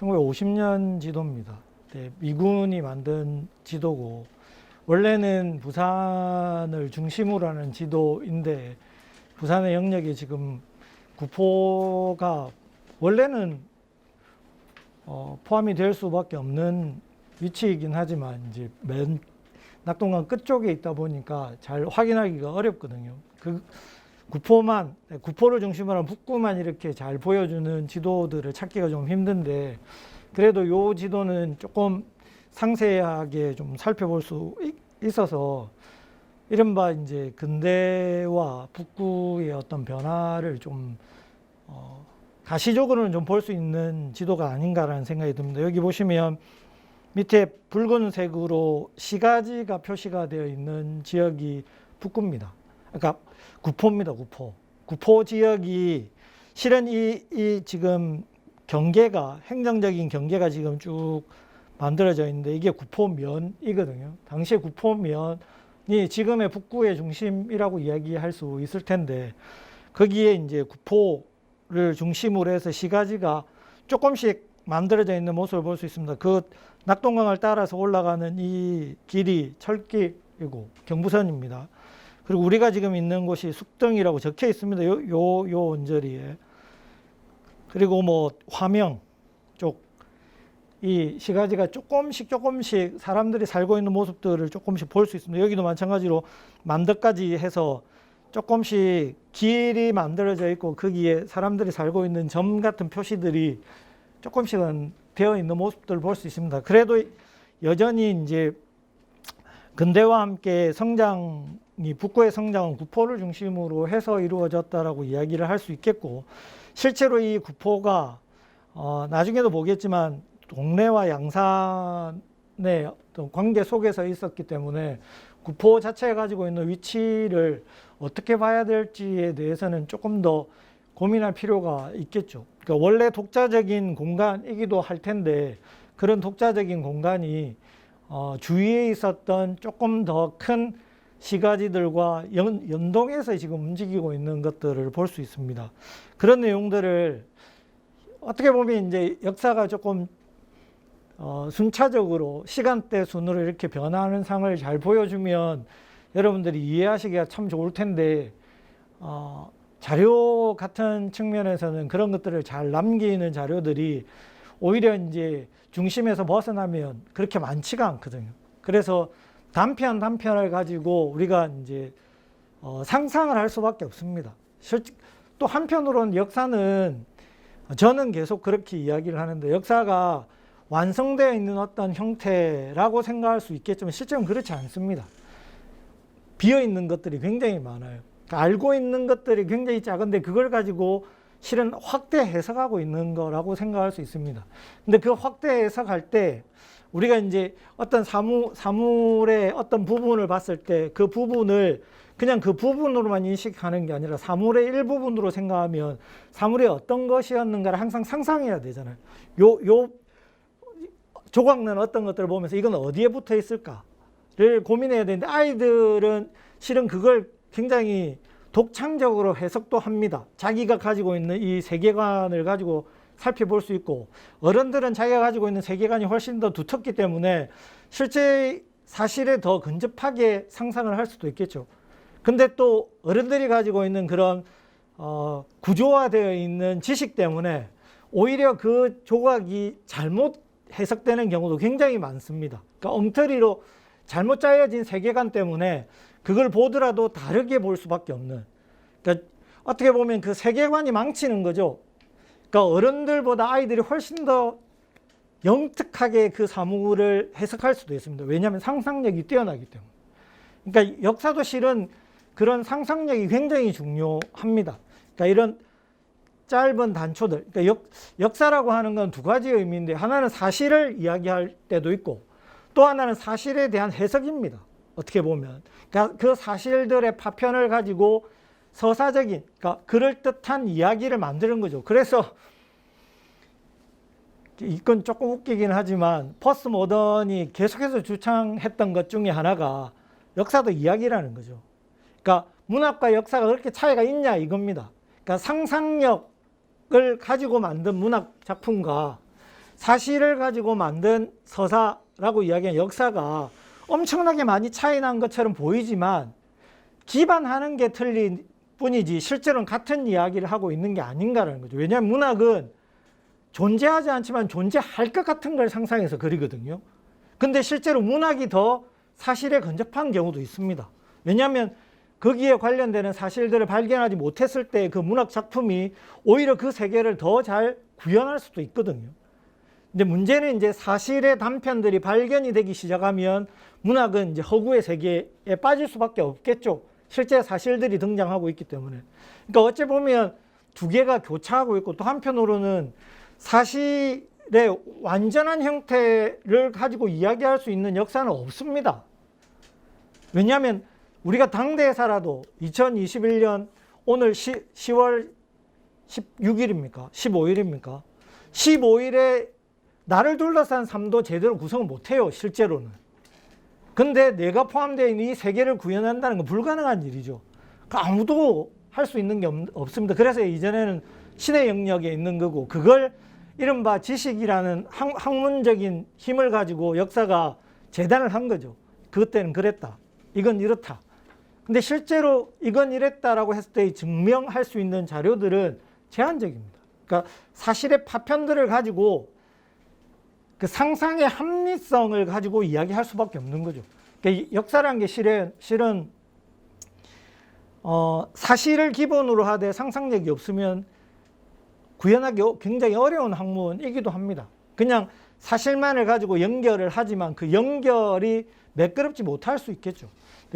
1950년 지도입니다. 네, 미군이 만든 지도고 원래는 부산을 중심으로 하는 지도인데 부산의 영역이 지금 구포가 원래는 포함이 될 수밖에 없는 위치이긴 하지만 이제 맨 낙동강 끝쪽에 있다 보니까 잘 확인하기가 어렵거든요. 그 구포를 중심으로 한 북구만 이렇게 잘 보여주는 지도들을 찾기가 좀 힘든데 그래도 요 지도는 조금 상세하게 좀 살펴볼 수 있어서 이른바 이제 근대와 북구의 어떤 변화를 좀 가시적으로는 좀 볼 수 있는 지도가 아닌가라는 생각이 듭니다. 여기 보시면 밑에 붉은색으로 시가지가 표시가 되어 있는 지역이 북구입니다. 그러니까 구포입니다. 구포 지역이 실은 이 지금 경계가 행정적인 경계가 지금 쭉 만들어져 있는데 이게 구포면이거든요. 당시에 구포면이 지금의 북구의 중심이라고 이야기할 수 있을 텐데 거기에 이제 구포를 중심으로 해서 시가지가 조금씩 만들어져 있는 모습을 볼 수 있습니다. 그 낙동강을 따라서 올라가는 이 길이 철길이고 경부선입니다. 그리고 우리가 지금 있는 곳이 숙등이라고 적혀 있습니다. 요 언저리에. 그리고 뭐 화명 쪽 이 시가지가 조금씩 사람들이 살고 있는 모습들을 조금씩 볼 수 있습니다. 여기도 마찬가지로 만덕까지 해서 조금씩 길이 만들어져 있고 거기에 사람들이 살고 있는 점 같은 표시들이 조금씩은 되어 있는 모습들을 볼 수 있습니다. 그래도 여전히 이제 근대와 함께 성장이 북구의 성장은 구포를 중심으로 해서 이루어졌다라고 이야기를 할 수 있겠고 실제로 이 구포가 나중에도 보겠지만 동래와 양산의 어떤 관계 속에서 있었기 때문에 구포 자체가 가지고 있는 위치를 어떻게 봐야 될지에 대해서는 조금 더 고민할 필요가 있겠죠. 그러니까 원래 독자적인 공간이기도 할 텐데 그런 독자적인 공간이 주위에 있었던 조금 더 큰 시가지들과 연동해서 지금 움직이고 있는 것들을 볼 수 있습니다. 그런 내용들을 어떻게 보면 이제 역사가 조금 순차적으로 시간대 순으로 이렇게 변화하는 상을 잘 보여주면 여러분들이 이해하시기가 참 좋을 텐데 자료 같은 측면에서는 그런 것들을 잘 남기는 자료들이 오히려 이제 중심에서 벗어나면 그렇게 많지가 않거든요. 그래서 단편을 가지고 우리가 이제 상상을 할 수밖에 없습니다. 또 한편으로는 역사는 저는 계속 그렇게 이야기를 하는데 역사가 완성되어 있는 어떤 형태라고 생각할 수 있겠지만 실제로는 그렇지 않습니다. 비어 있는 것들이 굉장히 많아요. 그러니까 알고 있는 것들이 굉장히 작은데 그걸 가지고 실은 확대 해석하고 있는 거라고 생각할 수 있습니다. 근데 그 확대 해석할 때 우리가 이제 어떤 사물의 어떤 부분을 봤을 때 그 부분을 그냥 그 부분으로만 인식하는 게 아니라 사물의 일부분으로 생각하면 사물이 어떤 것이었는가를 항상 상상해야 되잖아요. 요 조각는 어떤 것들을 보면서 이건 어디에 붙어 있을까를 고민해야 되는데 아이들은 실은 그걸 굉장히 독창적으로 해석도 합니다. 자기가 가지고 있는 이 세계관을 가지고 살펴볼 수 있고 어른들은 자기가 가지고 있는 세계관이 훨씬 더 두텁기 때문에 실제 사실에 더 근접하게 상상을 할 수도 있겠죠. 근데 또 어른들이 가지고 있는 그런 구조화되어 있는 지식 때문에 오히려 그 조각이 잘못 해석되는 경우도 굉장히 많습니다. 그러니까 엉터리로 잘못 짜여진 세계관 때문에 그걸 보더라도 다르게 볼 수밖에 없는. 그러니까 어떻게 보면 그 세계관이 망치는 거죠. 그러니까 어른들보다 아이들이 훨씬 더 영특하게 그 사물을 해석할 수도 있습니다. 왜냐하면 상상력이 뛰어나기 때문에. 그러니까 역사도 실은 그런 상상력이 굉장히 중요합니다. 그러니까 이런 짧은 단초들, 그러니까 역사라고 하는 건 두 가지 의미인데 하나는 사실을 이야기할 때도 있고 또 하나는 사실에 대한 해석입니다. 어떻게 보면 그러니까 그 사실들의 파편을 가지고 서사적인, 그러니까 그럴듯한 이야기를 만드는 거죠. 그래서 이건 조금 웃기긴 하지만 포스트 모던이 계속해서 주창했던 것 중에 하나가 역사도 이야기라는 거죠. 그러니까 문학과 역사가 그렇게 차이가 있냐 이겁니다. 그러니까 상상력을 가지고 만든 문학 작품과 사실을 가지고 만든 서사라고 이야기한 역사가 엄청나게 많이 차이 난 것처럼 보이지만 기반하는 게 틀린 뿐이지 실제로는 같은 이야기를 하고 있는 게 아닌가라는 거죠. 왜냐하면 문학은 존재하지 않지만 존재할 것 같은 걸 상상해서 그리거든요. 근데 실제로 문학이 더 사실에 근접한 경우도 있습니다. 왜냐하면 거기에 관련되는 사실들을 발견하지 못했을 때 그 문학 작품이 오히려 그 세계를 더 잘 구현할 수도 있거든요. 근데 문제는 이제 사실의 단편들이 발견이 되기 시작하면 문학은 이제 허구의 세계에 빠질 수밖에 없겠죠. 실제 사실들이 등장하고 있기 때문에. 그러니까 어찌 보면 두 개가 교차하고 있고 또 한편으로는 사실의 완전한 형태를 가지고 이야기할 수 있는 역사는 없습니다. 왜냐하면 우리가 당대에 살아도 2021년 오늘 10월 16일입니까? 15일입니까? 15일에 나를 둘러싼 삶도 제대로 구성을 못해요, 실제로는. 근데 내가 포함되어 있는 이 세계를 구현한다는 건 불가능한 일이죠. 아무도 할 수 있는 게 없습니다. 그래서 이전에는 신의 영역에 있는 거고, 그걸 이른바 지식이라는 학문적인 힘을 가지고 역사가 재단을 한 거죠. 그때는 그랬다. 이건 이렇다. 근데 실제로 이건 이랬다라고 했을 때 증명할 수 있는 자료들은 제한적입니다. 그러니까 사실의 파편들을 가지고 그 상상의 합리성을 가지고 이야기할 수밖에 없는 거죠. 그러니까 역사라는 게 실은 사실을 기본으로 하되 상상력이 없으면 구현하기 굉장히 어려운 학문이기도 합니다. 그냥 사실만을 가지고 연결을 하지만 그 연결이 매끄럽지 못할 수 있겠죠.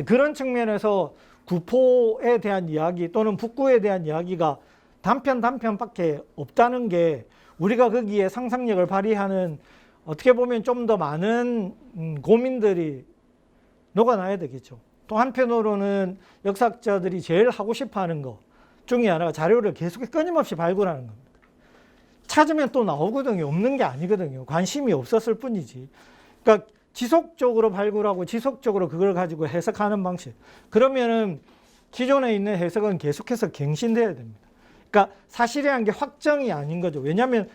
그런 측면에서 구포에 대한 이야기 또는 북구에 대한 이야기가 단편밖에 없다는 게 우리가 거기에 상상력을 발휘하는 어떻게 보면 좀 더 많은 고민들이 녹아나야 되겠죠. 또 한편으로는 역사학자들이 제일 하고 싶어 하는 것 중에 하나가 자료를 계속 끊임없이 발굴하는 겁니다. 찾으면 또 나오거든요. 없는 게 아니거든요. 관심이 없었을 뿐이지. 그러니까 지속적으로 발굴하고 지속적으로 그걸 가지고 해석하는 방식. 그러면은 기존에 있는 해석은 계속해서 갱신돼야 됩니다. 그러니까 사실이라는 게 확정이 아닌 거죠. 왜냐하면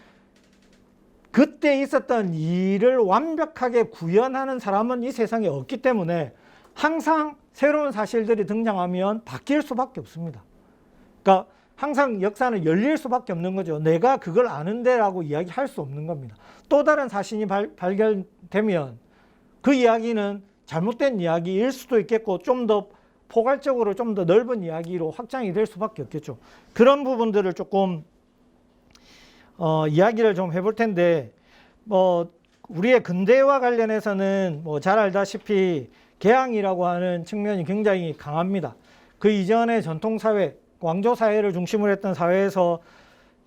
그때 있었던 일을 완벽하게 구현하는 사람은 이 세상에 없기 때문에 항상 새로운 사실들이 등장하면 바뀔 수밖에 없습니다. 그러니까 항상 역사는 열릴 수밖에 없는 거죠. 내가 그걸 아는데 라고 이야기할 수 없는 겁니다. 또 다른 사실이 발견되면 그 이야기는 잘못된 이야기일 수도 있겠고 좀 더 포괄적으로 좀 더 넓은 이야기로 확장이 될 수밖에 없겠죠. 그런 부분들을 조금 이야기를 좀 해볼 텐데, 우리의 근대와 관련해서는 잘 알다시피 개항이라고 하는 측면이 굉장히 강합니다. 그 이전의 전통사회, 왕조사회를 중심으로 했던 사회에서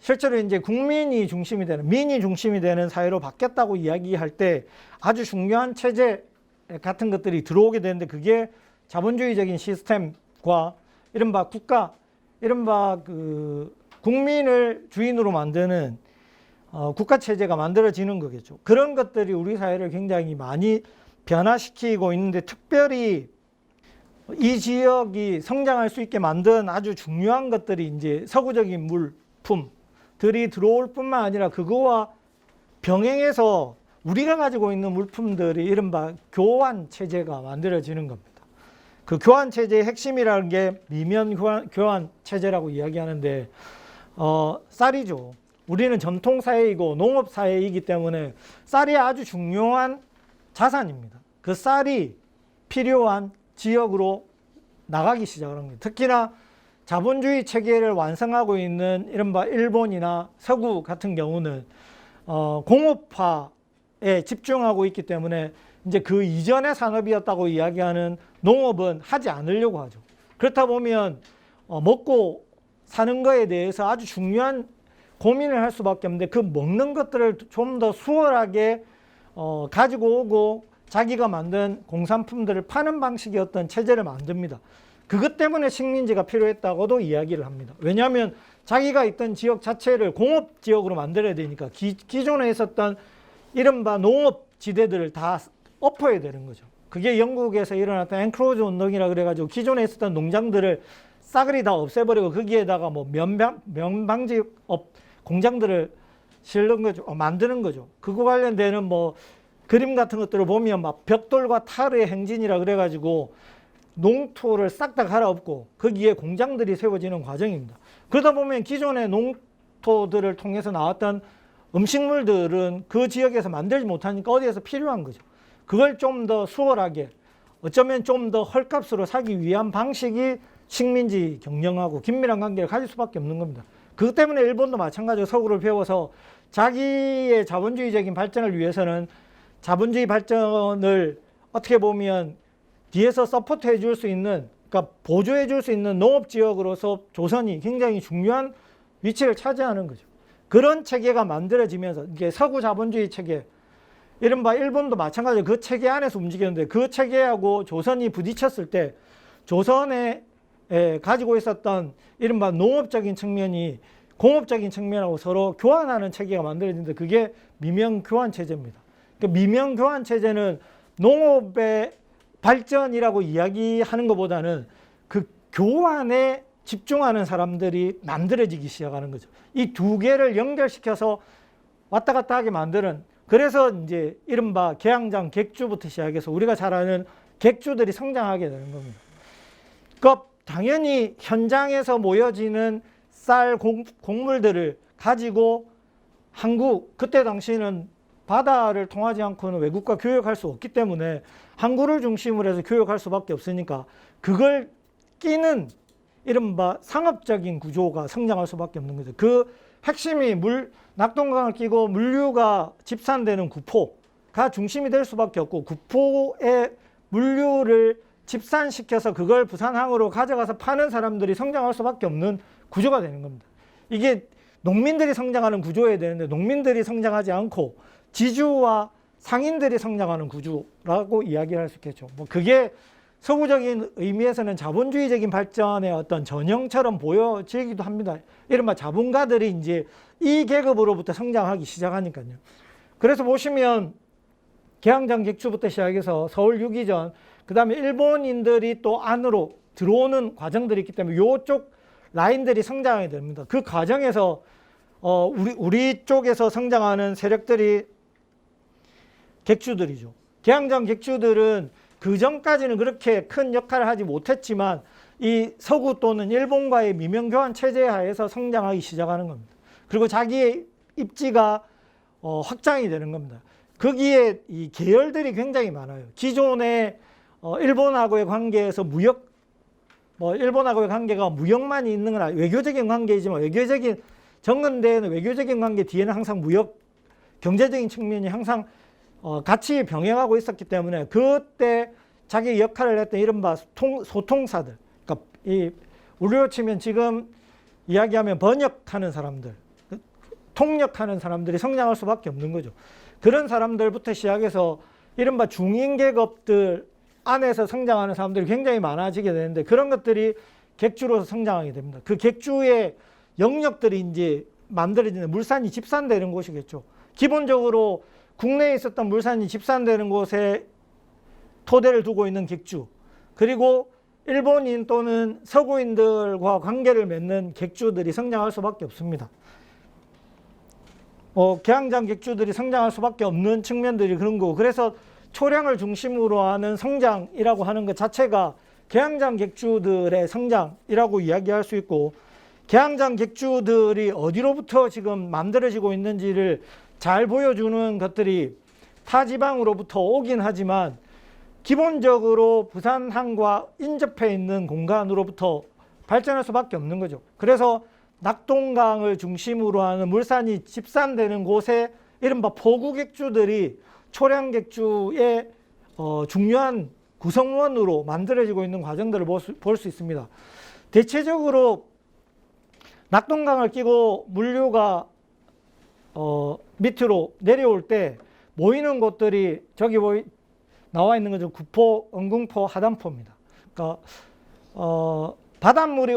실제로 이제 국민이 중심이 되는, 민이 중심이 되는 사회로 바뀌었다고 이야기할 때 아주 중요한 체제 같은 것들이 들어오게 되는데, 그게 자본주의적인 시스템과 이른바 국가, 이른바 그 국민을 주인으로 만드는 국가체제가 만들어지는 거겠죠. 그런 것들이 우리 사회를 굉장히 많이 변화시키고 있는데, 특별히 이 지역이 성장할 수 있게 만든 아주 중요한 것들이 이제 서구적인 물품들이 들어올 뿐만 아니라 그거와 병행해서 우리가 가지고 있는 물품들이 이른바 교환 체제가 만들어지는 겁니다. 그 교환 체제의 핵심이라는 게 미면 교환 체제라고 이야기하는데, 쌀이죠. 우리는 전통 사회이고 농업 사회이기 때문에 쌀이 아주 중요한 자산입니다. 그 쌀이 필요한 지역으로 나가기 시작하는 거예요. 특히나 자본주의 체계를 완성하고 있는 이른바 일본이나 서구 같은 경우는 공업화에 집중하고 있기 때문에 이제 그 이전의 산업이었다고 이야기하는 농업은 하지 않으려고 하죠. 그렇다 보면 먹고 사는 거에 대해서 아주 중요한 고민을 할 수밖에 없는데, 그 먹는 것들을 좀 더 수월하게 가지고 오고 자기가 만든 공산품들을 파는 방식의 어떤 체제를 만듭니다. 그것 때문에 식민지가 필요했다고도 이야기를 합니다. 왜냐하면 자기가 있던 지역 자체를 공업지역으로 만들어야 되니까 기존에 있었던 이른바 농업지대들을 다 엎어야 되는 거죠. 그게 영국에서 일어났던 앵크로즈 운동이라 그래가지고 기존에 있었던 농장들을 싸그리 다 없애버리고 거기에다가 뭐 면방지업 공장들을 실는 거죠. 만드는 거죠. 그거 관련되는 뭐 그림 같은 것들을 보면 막 벽돌과 타르의 행진이라 그래가지고 농토를 싹 다 갈아엎고 거기에 공장들이 세워지는 과정입니다. 그러다 보면 기존의 농토들을 통해서 나왔던 음식물들은 그 지역에서 만들지 못하니까 어디에서 필요한 거죠. 그걸 좀 더 수월하게, 어쩌면 좀 더 헐값으로 사기 위한 방식이 식민지 경영하고 긴밀한 관계를 가질 수밖에 없는 겁니다. 그것 때문에 일본도 마찬가지로 서구를 배워서 자기의 자본주의적인 발전을 위해서는 자본주의 발전을 어떻게 보면 뒤에서 서포트해 줄 수 있는, 그러니까 보조해 줄 수 있는 농업지역으로서 조선이 굉장히 중요한 위치를 차지하는 거죠. 그런 체계가 만들어지면서 이게 서구 자본주의 체계, 이른바 일본도 마찬가지로 그 체계 안에서 움직였는데 그 체계하고 조선이 부딪혔을 때 조선에 가지고 있었던 이른바 농업적인 측면이 공업적인 측면하고 서로 교환하는 체계가 만들어지는데 그게 미명교환 체제입니다. 그러니까 미명교환 체제는 농업의 발전이라고 이야기하는 것보다는 그 교환에 집중하는 사람들이 만들어지기 시작하는 거죠. 이 두 개를 연결시켜서 왔다 갔다 하게 만드는, 그래서 이제 이른바 계양장 객주부터 시작해서 우리가 잘 아는 객주들이 성장하게 되는 겁니다. 그러니까 당연히 현장에서 모여지는 쌀 곡물들을 가지고 항구, 그때 당시에는 바다를 통하지 않고는 외국과 교역할 수 없기 때문에 항구를 중심으로 해서 교역할 수밖에 없으니까 그걸 끼는 이른바 상업적인 구조가 성장할 수밖에 없는 거죠. 그 핵심이 낙동강을 끼고 물류가 집산되는 구포가 중심이 될 수밖에 없고, 구포의 물류를 집산시켜서 그걸 부산항으로 가져가서 파는 사람들이 성장할 수밖에 없는 구조가 되는 겁니다. 이게 농민들이 성장하는 구조여야 되는데 농민들이 성장하지 않고 지주와 상인들이 성장하는 구조라고 이야기할 수 있겠죠. 뭐 그게 서구적인 의미에서는 자본주의적인 발전의 어떤 전형처럼 보여지기도 합니다. 이른바 자본가들이 이제 이 계급으로부터 성장하기 시작하니까요. 그래서 보시면 계양장 객주부터 시작해서 서울 유기전, 그 다음에 일본인들이 또 안으로 들어오는 과정들이 있기 때문에 이쪽 라인들이 성장하게 됩니다. 그 과정에서 우리 쪽에서 성장하는 세력들이 객주들이죠. 계양장 객주들은 그 전까지는 그렇게 큰 역할을 하지 못했지만 이 서구 또는 일본과의 미명교환 체제 하에서 성장하기 시작하는 겁니다. 그리고 자기의 입지가 확장이 되는 겁니다. 거기에 이 계열들이 굉장히 많아요. 기존의 일본하고의 관계에서 일본하고의 관계가 무역만 있는 건 아니에요. 외교적인 관계이지만 외교적인 정근대에는 외교적인 관계 뒤에는 항상 무역, 경제적인 측면이 항상 같이 병행하고 있었기 때문에 그때 자기 역할을 했던 이른바 소통사들, 그러니까 우리로 치면 지금 이야기하면 번역하는 사람들, 통역하는 사람들이 성장할 수밖에 없는 거죠. 그런 사람들부터 시작해서 이른바 중인계급들 안에서 성장하는 사람들이 굉장히 많아지게 되는데 그런 것들이 객주로서 성장하게 됩니다. 그 객주의 영역들이 이제 만들어지는, 물산이 집산되는 곳이겠죠. 기본적으로 국내에 있었던 물산이 집산되는 곳에 토대를 두고 있는 객주, 그리고 일본인 또는 서구인들과 관계를 맺는 객주들이 성장할 수밖에 없습니다. 계양장 객주들이 성장할 수밖에 없는 측면들이 그런 거고, 그래서 초량을 중심으로 하는 성장이라고 하는 것 자체가 계양장 객주들의 성장이라고 이야기할 수 있고, 계양장 객주들이 어디로부터 지금 만들어지고 있는지를 잘 보여주는 것들이 타 지방으로부터 오긴 하지만 기본적으로 부산항과 인접해 있는 공간으로부터 발전할 수밖에 없는 거죠. 그래서 낙동강을 중심으로 하는 물산이 집산되는 곳에 이른바 포구객주들이 초량객주의 중요한 구성원으로 만들어지고 있는 과정들을 볼 수 있습니다. 대체적으로 낙동강을 끼고 물류가 밑으로 내려올 때 모이는 곳들이 저기 나와 있는 거죠. 구포, 은궁포, 하단포입니다. 그러니까 바닷물이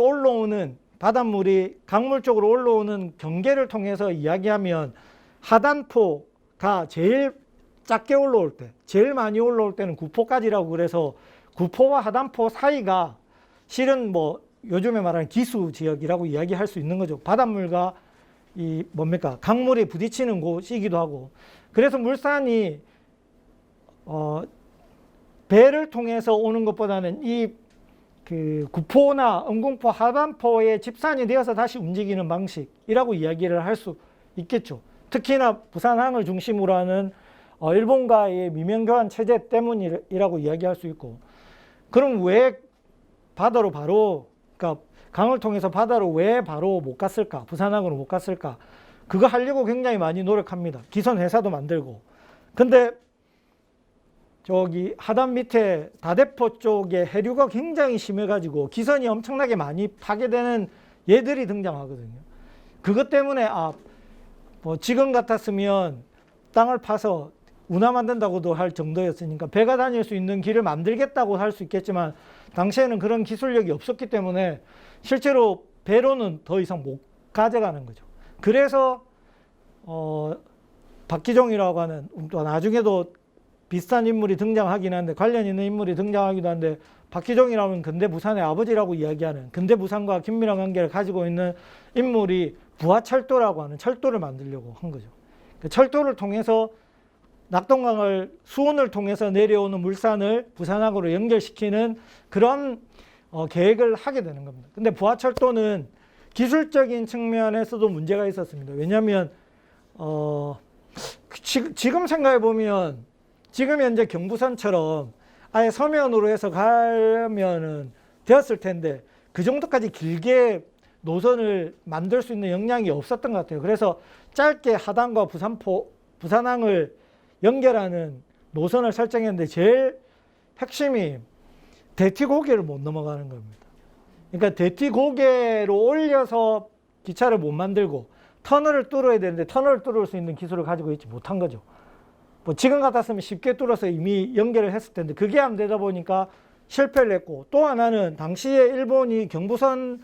강물 쪽으로 올라오는 경계를 통해서 이야기하면 하단포가 제일 작게 올라올 때, 제일 많이 올라올 때는 구포까지라고 그래서 구포와 하단포 사이가 실은 뭐 요즘에 말하는 기수 지역이라고 이야기할 수 있는 거죠. 바닷물과 이 뭡니까 강물이 부딪히는 곳이기도 하고, 그래서 물산이 배를 통해서 오는 것보다는 이 그 구포나 은궁포, 하반포의 집산이 되어서 다시 움직이는 방식이라고 이야기를 할 수 있겠죠. 특히나 부산항을 중심으로 하는 일본과의 미명교환 체제 때문이라고 이야기할 수 있고, 그럼 왜 바다로 바로, 그러니까 강을 통해서 바다로 왜 바로 못 갔을까? 부산항으로 못 갔을까? 그거 하려고 굉장히 많이 노력합니다. 기선 회사도 만들고. 근데 저기 하단 밑에 다대포 쪽에 해류가 굉장히 심해가지고 기선이 엄청나게 많이 파괴되는 얘들이 등장하거든요. 그것 때문에 뭐 지금 같았으면 땅을 파서 운하 만든다고도 할 정도였으니까 배가 다닐 수 있는 길을 만들겠다고 할 수 있겠지만, 당시에는 그런 기술력이 없었기 때문에 실제로 배로는 더 이상 못 가져가는 거죠. 그래서 박기종이라고 하는, 또 나중에도 비슷한 인물이 등장하긴 한데, 관련 있는 인물이 등장하기도 한데, 박기종이라면 근대 부산의 아버지라고 이야기하는, 근대 부산과 긴밀한 관계를 가지고 있는 인물이 부하철도라고 하는 철도를 만들려고 한 거죠. 그 철도를 통해서 낙동강을, 수온을 통해서 내려오는 물산을 부산항으로 연결시키는 그런 계획을 하게 되는 겁니다. 근데 부하철도는 기술적인 측면에서도 문제가 있었습니다. 왜냐하면 지금 생각해 보면 지금 현재 경부선처럼 아예 서면으로 해서 가면은 되었을 텐데, 그 정도까지 길게 노선을 만들 수 있는 역량이 없었던 것 같아요. 그래서 짧게 하단과 부산항을 연결하는 노선을 설정했는데, 제일 핵심이 대티고개를 못 넘어가는 겁니다. 그러니까 대티고개로 올려서 기차를 못 만들고 터널을 뚫어야 되는데, 터널을 뚫을 수 있는 기술을 가지고 있지 못한 거죠. 뭐 지금 같았으면 쉽게 뚫어서 이미 연결을 했을 텐데, 그게 안 되다 보니까 실패를 했고, 또 하나는 당시에 일본이 경부선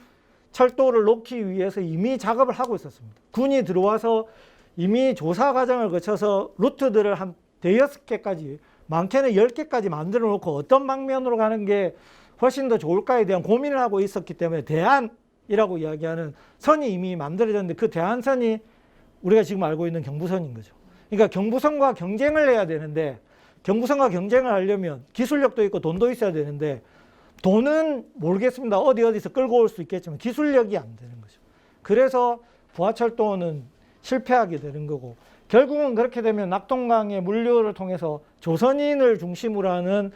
철도를 놓기 위해서 이미 작업을 하고 있었습니다. 군이 들어와서 이미 조사 과정을 거쳐서 루트들을 한 5개까지, 많게는 10개까지 만들어 놓고 어떤 방면으로 가는 게 훨씬 더 좋을까에 대한 고민을 하고 있었기 때문에 대안이라고 이야기하는 선이 이미 만들어졌는데, 그 대안선이 우리가 지금 알고 있는 경부선인 거죠. 그러니까 경부선과 경쟁을 해야 되는데, 경부선과 경쟁을 하려면 기술력도 있고 돈도 있어야 되는데, 돈은 모르겠습니다. 어디서 끌고 올 수 있겠지만 기술력이 안 되는 거죠. 그래서 부하철도는 실패하게 되는 거고, 결국은 그렇게 되면 낙동강의 물류를 통해서 조선인을 중심으로 하는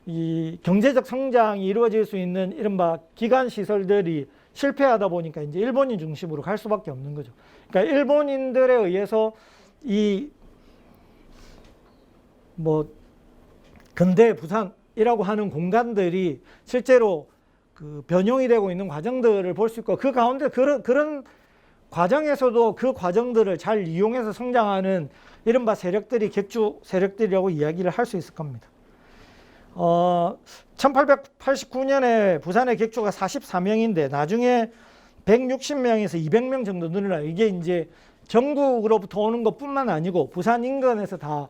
이 경제적 성장이 이루어질 수 있는 이른바 기간 시설들이 실패하다 보니까 이제 일본인 중심으로 갈 수밖에 없는 거죠. 그러니까 일본인들에 의해서 이 뭐 근대 부산이라고 하는 공간들이 실제로 그 변형이 되고 있는 과정들을 볼 수 있고, 그 가운데 그런 과정에서도 그 과정들을 잘 이용해서 성장하는 이른바 세력들이 객주 세력들이라고 이야기를 할 수 있을 겁니다. 1889년에 부산의 객주가 44명인데 나중에 160명에서 200명 정도 늘어나요. 이게 이제 전국으로부터 오는 것뿐만 아니고 부산 인근에서 다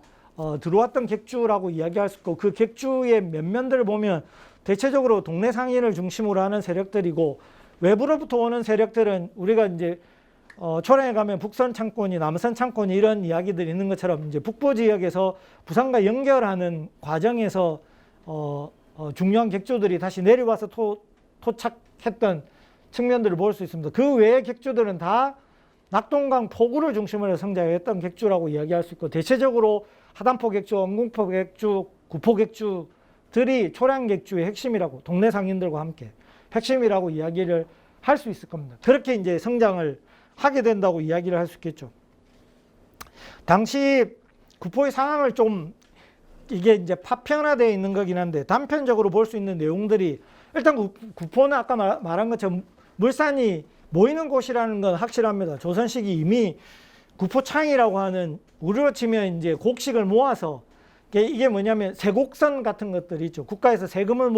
들어왔던 객주라고 이야기할 수 있고, 그 객주의 면면들을 보면 대체적으로 동네 상인을 중심으로 하는 세력들이고, 외부로부터 오는 세력들은 우리가 이제 초량에 가면 북선 창권이, 남선 창권이 이런 이야기들이 있는 것처럼 이제 북부 지역에서 부산과 연결하는 과정에서 중요한 객주들이 다시 내려와서 토착했던 측면들을 볼 수 있습니다. 그 외의 객주들은 다 낙동강 포구를 중심으로 성장했던 객주라고 이야기할 수 있고, 대체적으로 하단포 객주, 은궁포 객주, 구포 객주들이 초량 객주의 핵심이라고, 동네 상인들과 함께 핵심이라고 이야기를 할 수 있을 겁니다. 그렇게 이제 성장을 하게 된다고 이야기를 할 수 있겠죠. 당시 구포의 상황을 좀, 이게 이제 파편화되어 있는 거긴 한데 단편적으로 볼 수 있는 내용들이, 일단 구포는 아까 말한 것처럼 물산이 모이는 곳이라는 건 확실합니다. 조선시기 이미 구포창이라고 하는, 우리로 치면 이제 곡식을 모아서, 이게 뭐냐면 세곡선 같은 것들이 있죠. 국가에서 세금을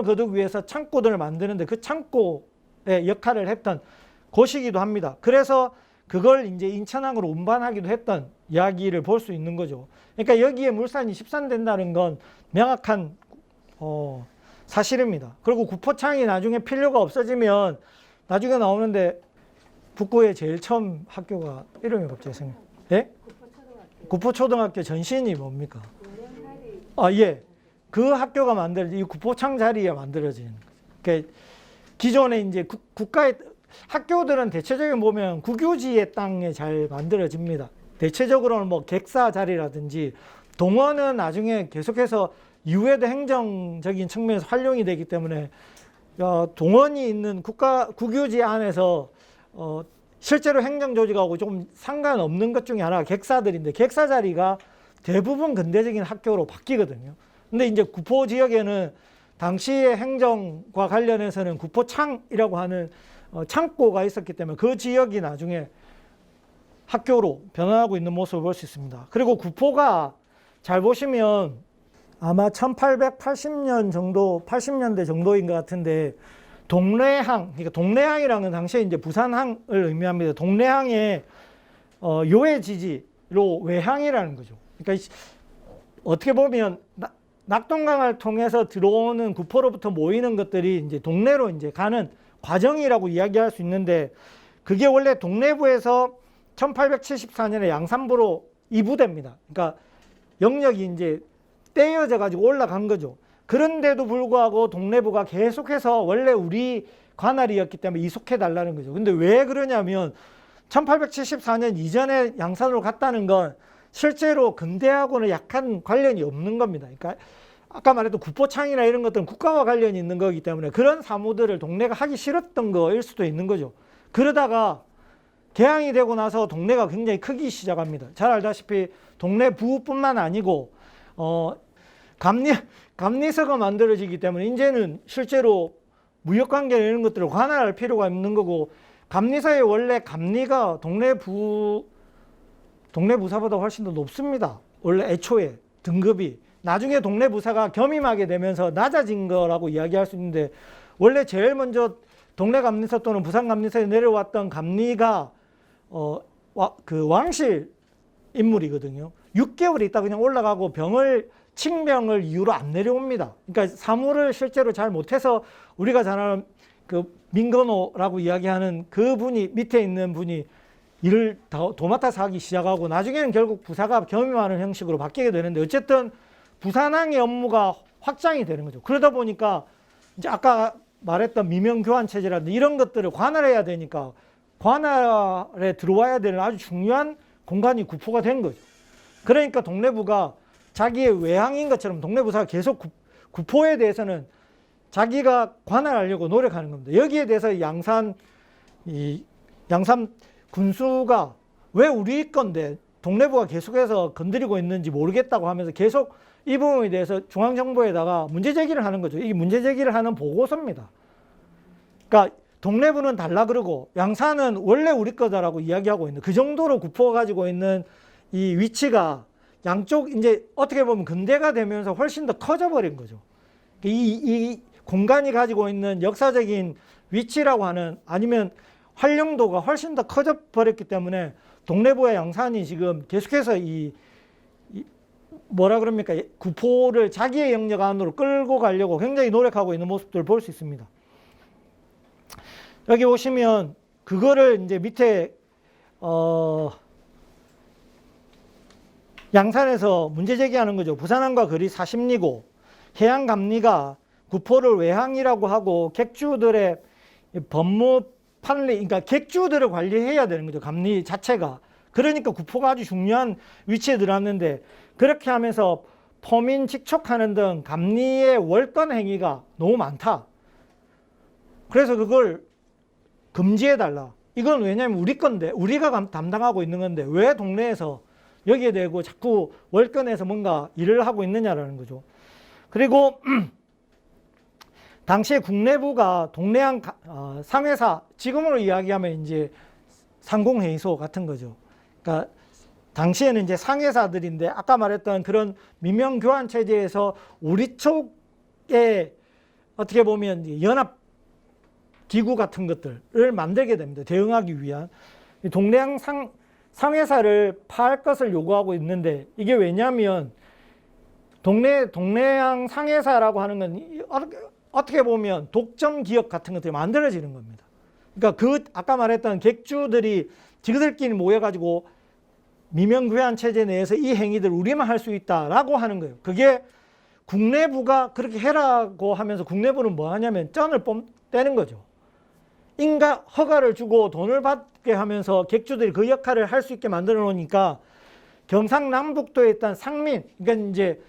거두기 위해서 창고들을 만드는데 그 창고의 역할을 했던 곳이기도 합니다. 그래서 그걸 이제 인천항으로 운반하기도 했던 이야기를 볼 수 있는 거죠. 그러니까 여기에 물산이 집산된다는 건 명확한 사실입니다. 그리고 구포창이 나중에 필요가 없어지면, 나중에 나오는데 북구에 제일 처음 학교가 이름이 갑자기 생각. 예? 구포초등학교 전신이 뭡니까? 아, 예. 그 학교가 이 구포창 자리에 만들어진. 그러니까 기존에 이제 국가의 학교들은 대체적으로 보면 국유지의 땅에 잘 만들어집니다. 대체적으로는 뭐 객사 자리라든지 동원은 나중에 계속해서 이후에도 행정적인 측면에서 활용이 되기 때문에 동원이 있는 국유지 안에서 실제로 행정조직하고 좀 상관없는 것 중에 하나가 객사들인데 객사 자리가 대부분 근대적인 학교로 바뀌거든요. 근데 이제 구포 지역에는 당시의 행정과 관련해서는 구포창이라고 하는 창고가 있었기 때문에 그 지역이 나중에 학교로 변화하고 있는 모습을 볼 수 있습니다. 그리고 구포가 잘 보시면 아마 1880년 정도, 80년대 정도인 것 같은데 동래항, 그러니까 동래항이라는 당시에 이제 부산항을 의미합니다. 동래항의 요해지지로 외항이라는 거죠. 그러니까 어떻게 보면 낙동강을 통해서 들어오는 구포로부터 모이는 것들이 이제 동래로 이제 가는 과정이라고 이야기할 수 있는데 그게 원래 동래부에서 1874년에 양산부로 이부됩니다. 그러니까 영역이 이제 떼어져 가지고 올라간 거죠. 그런데도 불구하고 동래부가 계속해서 원래 우리 관할이었기 때문에 이속해 달라는 거죠. 근데 왜 그러냐면 1874년 이전에 양산으로 갔다는 건 실제로 근대하고는 약간 관련이 없는 겁니다. 그러니까 아까 말했던 구포창이나 이런 것들은 국가와 관련이 있는 거기 때문에 그런 사무들을 동래가 하기 싫었던 거일 수도 있는 거죠. 그러다가 개항이 되고 나서 동래가 굉장히 크기 시작합니다. 잘 알다시피 동래부뿐만 아니고 감리서가 만들어지기 때문에 이제는 실제로 무역관계 이런 것들을 관할할 필요가 있는 거고 감리서의 원래 감리가 동래부사보다 훨씬 더 높습니다. 원래 애초에 등급이. 나중에 동래부사가 겸임하게 되면서 낮아진 거라고 이야기할 수 있는데 원래 제일 먼저 동래감리서 또는 부산감리서에 내려왔던 감리가 그 왕실 인물이거든요. 6개월 있다 그냥 올라가고 칙병을 이유로 안 내려옵니다. 그러니까 사무를 실제로 잘 못해서 우리가 잘 아는 그 민건호라고 이야기하는 그 분이 밑에 있는 분이 일을 도맡아서 하기 시작하고 나중에는 결국 부사가 겸임하는 형식으로 바뀌게 되는데 어쨌든 부산항의 업무가 확장이 되는 거죠. 그러다 보니까 이제 아까 말했던 미명교환 체제라든지 이런 것들을 관할해야 되니까 관할에 들어와야 되는 아주 중요한 공간이 구포가 된 거죠. 그러니까 동래부가 자기의 외항인 것처럼 동래부사가 계속 구포에 대해서는 자기가 관할하려고 노력하는 겁니다. 여기에 대해서 양산 군수가 왜 우리 건데 동래부가 계속해서 건드리고 있는지 모르겠다고 하면서 계속 이 부분에 대해서 중앙정부에다가 문제제기를 하는 거죠. 이게 문제제기를 하는 보고서입니다. 그러니까 동래부는 달라 그러고 양산은 원래 우리 거다라고 이야기하고 있는 그 정도로 구포가 가지고 있는 이 위치가 양쪽 이제 어떻게 보면 근대가 되면서 훨씬 더 커져 버린 거죠. 이 공간이 가지고 있는 역사적인 위치라고 하는 아니면 활용도가 훨씬 더 커져 버렸기 때문에 동래부와 양산이 지금 계속해서 뭐라 그럽니까? 구포를 자기의 영역 안으로 끌고 가려고 굉장히 노력하고 있는 모습들을 볼 수 있습니다. 여기 보시면 그거를 이제 밑에 양산에서 문제 제기하는 거죠. 부산항과 거리 40리고 해양 감리가 구포를 외항이라고 하고 객주들의 법무 판례, 그러니까 객주들을 관리해야 되는 거죠. 감리 자체가. 그러니까 구포가 아주 중요한 위치에 들어왔는데 그렇게 하면서 포민 직촉하는 등 감리의 월권 행위가 너무 많다. 그래서 그걸 금지해달라. 이건 왜냐하면 우리 건데 우리가 담당하고 있는 건데 왜 동네에서 여기에 대고 자꾸 월권에서 뭔가 일을 하고 있느냐라는 거죠. 그리고 당시에 국내부가 동래항 상회사, 지금으로 이야기하면 이제 상공회의소 같은 거죠. 그러니까 당시에는 이제 상회사들인데 아까 말했던 그런 민명교환 체제에서 우리 쪽에 어떻게 보면 연합 기구 같은 것들을 만들게 됩니다. 대응하기 위한. 동래항 상회사를 파할 것을 요구하고 있는데 이게 왜냐하면 동래항 상회사라고 하는 건 어떻게 보면 독점 기업 같은 것들이 만들어지는 겁니다. 그러니까 그 아까 말했던 객주들이 지그들끼리 모여가지고 미명구현 체제 내에서 이 행위들 우리만 할 수 있다라고 하는 거예요. 그게 국내부가 그렇게 해라고 하면서 국내부는 뭐 하냐면 쩐을 떼는 거죠. 인가 허가를 주고 돈을 받게 하면서 객주들이 그 역할을 할 수 있게 만들어 놓으니까 경상남북도에 있던 상민, 그러니까 이제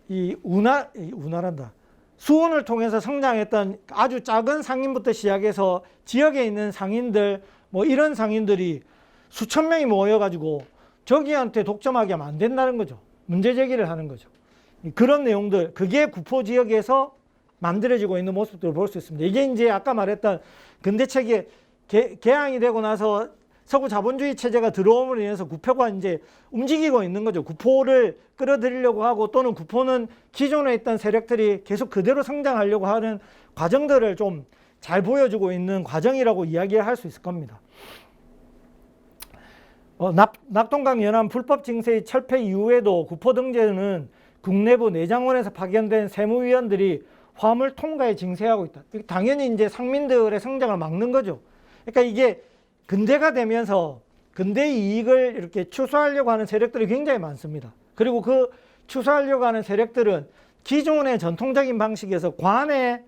이 운하란다. 수훈을 통해서 성장했던 아주 작은 상인부터 시작해서 지역에 있는 상인들, 뭐 이런 상인들이 수천 명이 모여가지고 저기한테 독점하게 하면 안 된다는 거죠. 문제 제기를 하는 거죠. 그런 내용들, 그게 구포 지역에서 만들어지고 있는 모습들을 볼 수 있습니다. 이게 이제 아까 말했던 근대체계 개항이 되고 나서 서구 자본주의 체제가 들어옴으로 인해서 구포가 이제 움직이고 있는 거죠. 구포를 끌어들이려고 하고 또는 구포는 기존에 있던 세력들이 계속 그대로 성장하려고 하는 과정들을 좀 잘 보여주고 있는 과정이라고 이야기할 수 있을 겁니다. 낙동강 연안 불법 징세의 철폐 이후에도 구포 등재는 국내부 내장원에서 파견된 세무위원들이 화물 통과에 징세하고 있다. 당연히 이제 상민들의 성장을 막는 거죠. 그러니까 이게 근대가 되면서 근대 이익을 이렇게 추수하려고 하는 세력들이 굉장히 많습니다. 그리고 그 추수하려고 하는 세력들은 기존의 전통적인 방식에서 관의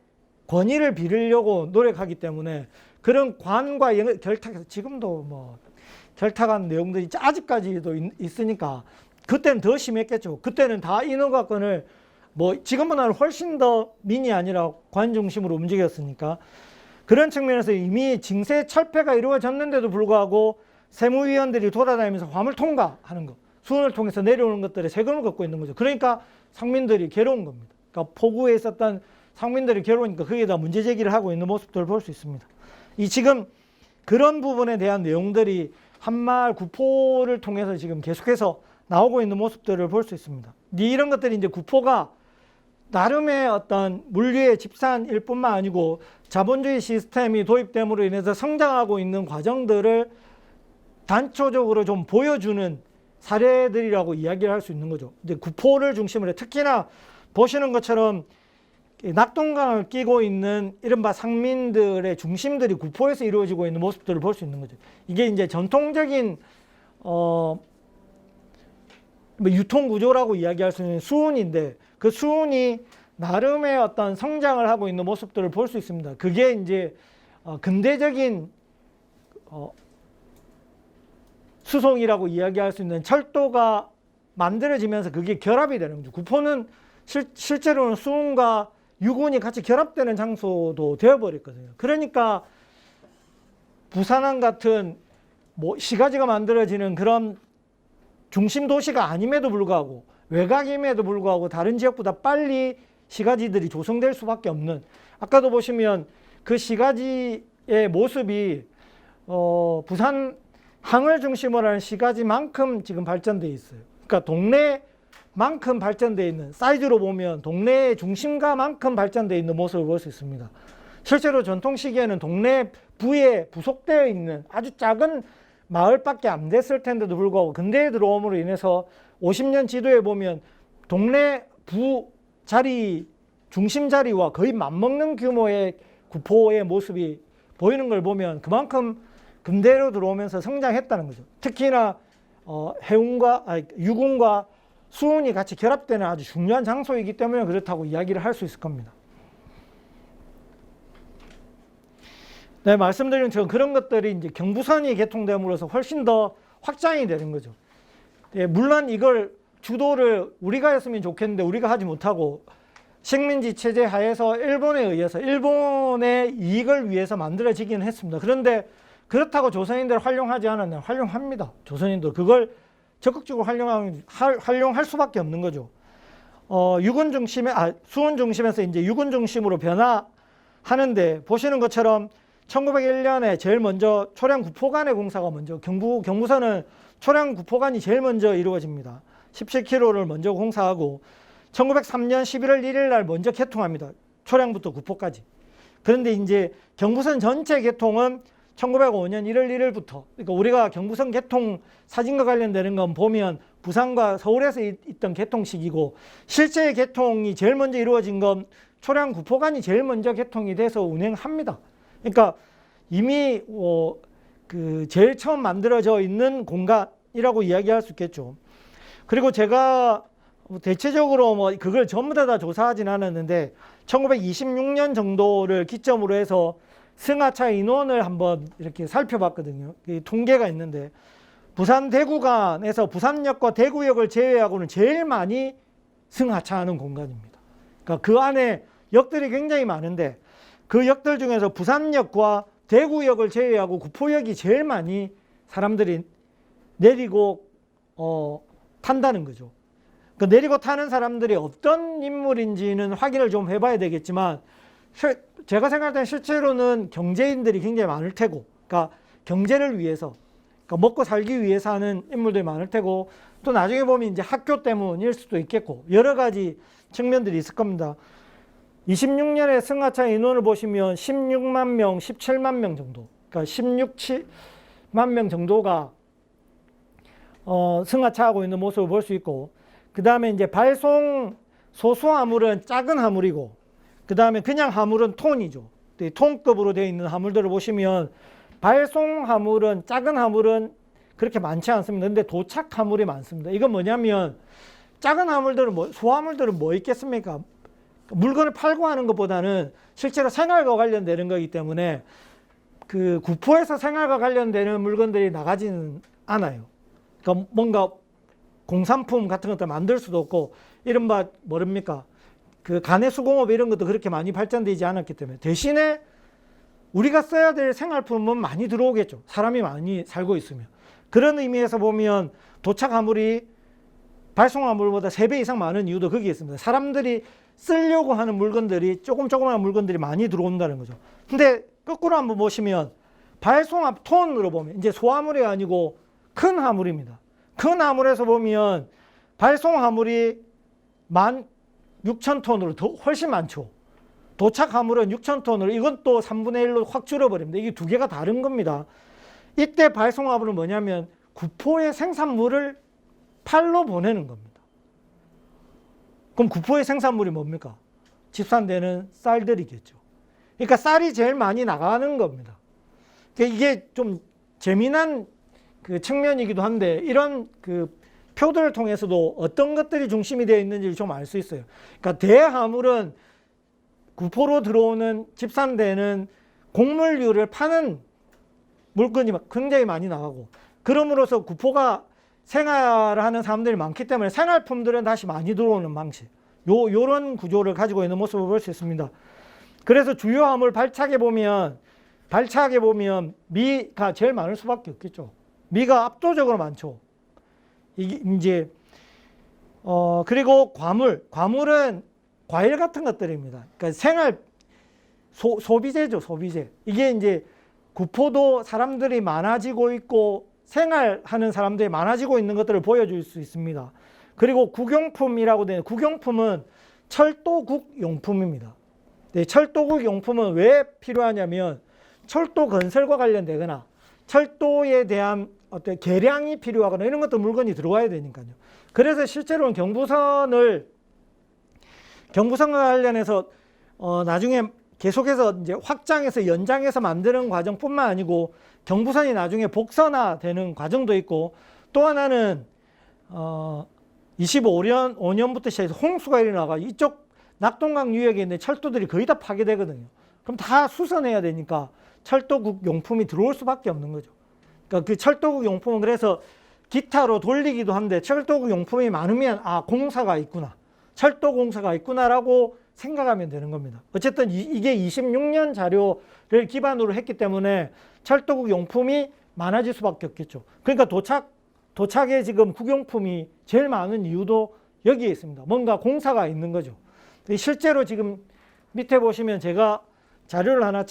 권위를 빌으려고 노력하기 때문에 그런 관과 결탁해서 지금도 뭐 결탁한 내용들이 아직까지도 있으니까 그때는 더 심했겠죠. 그때는 다 인허가권을 뭐 지금보다는 훨씬 더 민이 아니라 관 중심으로 움직였으니까 그런 측면에서 이미 징세 철폐가 이루어졌는데도 불구하고 세무위원들이 돌아다니면서 화물 통과하는 거, 수원을 통해서 내려오는 것들에 세금을 걷고 있는 거죠. 그러니까 상민들이 괴로운 겁니다. 그러니까 포구에 있었던 상민들이 괴로우니까 거기에다 문제 제기를 하고 있는 모습들을 볼 수 있습니다. 이 지금 그런 부분에 대한 내용들이 한마을 구포를 통해서 지금 계속해서 나오고 있는 모습들을 볼 수 있습니다. 이런 것들이 이제 구포가 나름의 어떤 물류의 집산일 뿐만 아니고 자본주의 시스템이 도입됨으로 인해서 성장하고 있는 과정들을 단초적으로 좀 보여주는 사례들이라고 이야기를 할 수 있는 거죠. 이제 구포를 중심으로 특히나 보시는 것처럼 낙동강을 끼고 있는 이른바 상민들의 중심들이 구포에서 이루어지고 있는 모습들을 볼 수 있는 거죠. 이게 이제 전통적인 유통 구조라고 이야기할 수 있는 수운인데 그 수운이 나름의 어떤 성장을 하고 있는 모습들을 볼 수 있습니다. 그게 이제 근대적인 수송이라고 이야기할 수 있는 철도가 만들어지면서 그게 결합이 되는 거죠. 구포는 실제로는 수운과 유군이 같이 결합되는 장소도 되어버렸거든요. 그러니까 부산항 같은 뭐 시가지가 만들어지는 그런 중심 도시가 아님에도 불구하고 외곽임에도 불구하고 다른 지역보다 빨리 시가지들이 조성될 수밖에 없는, 아까도 보시면 그 시가지의 모습이 부산항을 중심으로 하는 시가지만큼 지금 발전되어 있어요. 그러니까 동네만큼 발전되어 있는, 사이즈로 보면 동네의 중심가만큼 발전되어 있는 모습을 볼 수 있습니다. 실제로 전통 시기에는 동네 부에 부속되어 있는 아주 작은 마을밖에 안 됐을 텐데도 불구하고 근대에 들어옴으로 인해서 50년 지도에 보면 동네 부 자리, 중심 자리와 거의 맞먹는 규모의 구포의 모습이 보이는 걸 보면 그만큼 근대로 들어오면서 성장했다는 거죠. 특히나 유군과 수운이 같이 결합되는 아주 중요한 장소이기 때문에 그렇다고 이야기를 할 수 있을 겁니다. 네, 말씀드린 것처럼 그런 것들이 이제 경부선이 개통됨으로써 훨씬 더 확장이 되는 거죠. 예, 물론 이걸 주도를 우리가 했으면 좋겠는데 우리가 하지 못하고 식민지 체제 하에서 일본에 의해서 일본의 이익을 위해서 만들어지기는 했습니다. 그런데 그렇다고 조선인들 활용하지 않았나요? 활용합니다. 조선인들 그걸 적극적으로 활용할 수밖에 없는 거죠. 유군 중심에, 수운 중심에서 이제 유군 중심으로 변화하는데 보시는 것처럼 1901년에 제일 먼저 초량 구포간의 공사가 먼저 경부선은 초량 구포간이 제일 먼저 이루어집니다. 17km를 먼저 공사하고 1903년 11월 1일 날 먼저 개통합니다. 초량부터 구포까지. 그런데 이제 경부선 전체 개통은 1905년 1월 1일부터, 그러니까 우리가 경부선 개통 사진과 관련되는 건 보면 부산과 서울에서 있던 개통 시기고 실제 개통이 제일 먼저 이루어진 건 초량 구포간이 제일 먼저 개통이 돼서 운행합니다. 그러니까 이미 그 제일 처음 만들어져 있는 공간이라고 이야기할 수 있겠죠. 그리고 제가 대체적으로 뭐 그걸 전부 다 조사하진 않았는데 1926년 정도를 기점으로 해서 승하차 인원을 한번 이렇게 살펴봤거든요. 통계가 있는데 부산 대구간에서 부산역과 대구역을 제외하고는 제일 많이 승하차하는 공간입니다. 그러니까 그 안에 역들이 굉장히 많은데 그 역들 중에서 부산역과 대구역을 제외하고 구포역이 제일 많이 사람들이 내리고 탄다는 거죠. 그 내리고 타는 사람들이 어떤 인물인지는 확인을 좀 해봐야 되겠지만 제가 생각할 때는 실제로는 경제인들이 굉장히 많을 테고, 그러니까 경제를 위해서, 그러니까 먹고 살기 위해서 하는 인물들이 많을 테고, 또 나중에 보면 이제 학교 때문일 수도 있겠고 여러 가지 측면들이 있을 겁니다. 26년에 승하차 인원을 보시면 16만 명, 17만 명 정도, 그러니까 16, 7만 명 정도가 승하차하고 있는 모습을 볼 수 있고, 그 다음에 이제 발송 소수 화물은 작은 화물이고, 그 다음에 그냥 화물은 톤이죠. 톤급으로 되어 있는 화물들을 보시면 발송 화물은 작은 화물은 그렇게 많지 않습니다. 근데 도착 화물이 많습니다. 이건 뭐냐면 작은 화물들은 소화물들은 뭐 있겠습니까? 물건을 팔고 하는 것보다는 실제로 생활과 관련되는 거기 때문에 그 구포에서 생활과 관련되는 물건들이 나가지는 않아요. 그러니까 뭔가 공산품 같은 것들 만들 수도 없고, 이른바 뭐랍니까? 그 가내수공업 이런 것도 그렇게 많이 발전되지 않았기 때문에 대신에 우리가 써야 될 생활품은 많이 들어오겠죠. 사람이 많이 살고 있으면. 그런 의미에서 보면 도착 화물이 발송 화물보다 3배 이상 많은 이유도 거기에 있습니다. 사람들이 쓰려고 하는 물건들이 조그마한 물건들이 많이 들어온다는 거죠. 근데 거꾸로 한번 보시면 발송 톤으로 보면 이제 소화물이 아니고 큰 화물입니다. 큰 화물에서 보면 발송 화물이 16,000톤으로 더 훨씬 많죠. 도착 화물은 6,000톤으로, 이건 또 3분의 1로 확 줄어버립니다. 이게 두 개가 다른 겁니다. 이때 발송 화물은 뭐냐면 구포의 생산물을 팔로 보내는 겁니다. 그럼 구포의 생산물이 뭡니까? 집산되는 쌀들이겠죠. 그러니까 쌀이 제일 많이 나가는 겁니다. 그러니까 이게 좀 재미난 그 측면이기도 한데, 이런 그 표들을 통해서도 어떤 것들이 중심이 되어 있는지를 좀 알 수 있어요. 그러니까 대화물은 구포로 들어오는 집산되는 곡물류를 파는 물건이 굉장히 많이 나가고, 그럼으로써 구포가 생활하는 사람들이 많기 때문에 생활품들은 다시 많이 들어오는 방식, 요런 구조를 가지고 있는 모습을 볼 수 있습니다. 그래서 주요 화물 발차게 보면 미가 제일 많을 수밖에 없겠죠. 미가 압도적으로 많죠. 이게 이제 그리고 과물은 과일 같은 것들입니다. 그러니까 생활 소비재죠, 소비재. 이게 이제 구포도 사람들이 많아지고 있고 생활하는 사람들이 많아지고 있는 것들을 보여줄 수 있습니다. 그리고 국용품이라고 되는, 국용품은 철도국 용품입니다. 네, 철도국 용품은 왜 필요하냐면 철도 건설과 관련되거나 철도에 대한 어떤 개량이 필요하거나 이런 것도 물건이 들어와야 되니까요. 그래서 실제로는 경부선과 관련해서 나중에 계속해서 이제 확장해서 연장해서 만드는 과정뿐만 아니고 경부선이 나중에 복선화되는 과정도 있고, 또 하나는 25년부터 시작해서 홍수가 일어나가 이쪽 낙동강 유역에 있는 철도들이 거의 다 파괴되거든요. 그럼 다 수선해야 되니까 철도국 용품이 들어올 수밖에 없는 거죠. 그러니까 그 철도국 용품은 그래서 기타로 돌리기도 한데 철도국 용품이 많으면 공사가 있구나, 철도 공사가 있구나라고 생각하면 되는 겁니다. 어쨌든 이게 26년 자료를 기반으로 했기 때문에 철도국 용품이 많아질 수밖에 없겠죠. 그러니까 도착에 지금 국용품이 제일 많은 이유도 여기에 있습니다. 뭔가 공사가 있는 거죠. 실제로 지금 밑에 보시면 제가 자료를 하나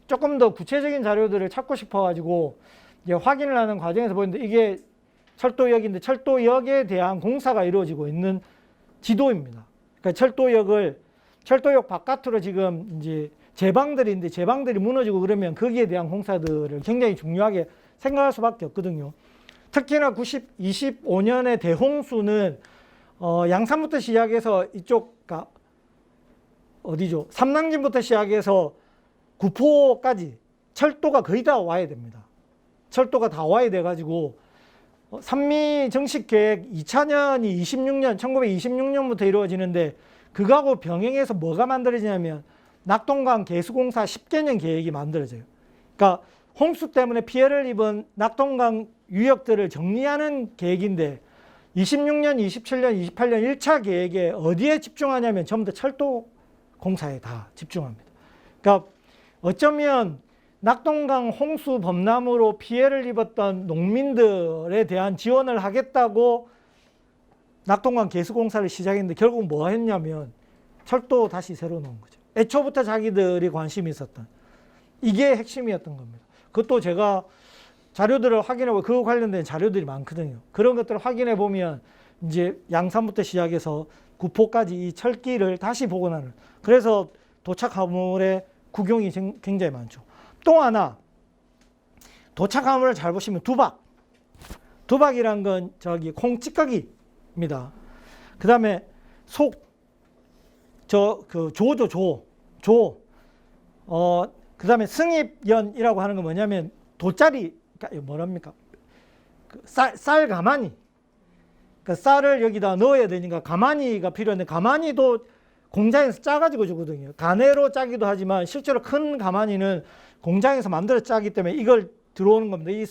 조금 더 구체적인 자료들을 찾고 싶어가지고 이제 확인을 하는 과정에서 보는데, 이게 철도역인데 철도역에 대한 공사가 이루어지고 있는 지도입니다. 그러니까 철도역 바깥으로 지금 이제 제방들인데 제방들이 무너지고 그러면 거기에 대한 공사들을 굉장히 중요하게 생각할 수밖에 없거든요. 특히나 25년의 대홍수는 양산부터 시작해서 어디죠? 삼낭진부터 시작해서 구포까지 철도가 거의 다 와야 됩니다. 철도가 다 와야 돼가지고 산미 정식 계획 2000년이 26년, 1926년부터 이루어지는데 그거하고 병행해서 뭐가 만들어지냐면 낙동강 개수공사 10개년 계획이 만들어져요. 그러니까 홍수 때문에 피해를 입은 낙동강 유역들을 정리하는 계획인데 26년, 27년, 28년 1차 계획에 어디에 집중하냐면 전부 다 철도 공사에 다 집중합니다. 그러니까 어쩌면 낙동강 홍수 범람으로 피해를 입었던 농민들에 대한 지원을 하겠다고 낙동강 개수공사를 시작했는데 결국 뭐 했냐면 철도 다시 새로 놓은 거죠. 애초부터 자기들이 관심이 있었던 이게 핵심이었던 겁니다. 그것도 제가 자료들을 확인해보고 그거 관련된 자료들이 많거든요. 그런 것들을 확인해 보면 이제 양산부터 시작해서 구포까지 이 철길을 다시 복원하는, 그래서 도착 화물의 국용이 굉장히 많죠. 또 하나 도착 화물을 잘 보시면 두박이란 건 저기 콩찌꺼기입니다. 그 다음에 그 다음에 승입연이라고 하는 건 뭐냐면 돗자리, 뭐랍니까? 쌀 가마니. 그러니까 쌀을 여기다 넣어야 되니까 가마니가 필요한데 가마니도 공장에서 짜가지고 주거든요. 가내로 짜기도 하지만 실제로 큰 가마니는 공장에서 만들어 짜기 때문에 이걸 들어오는 겁니다. 이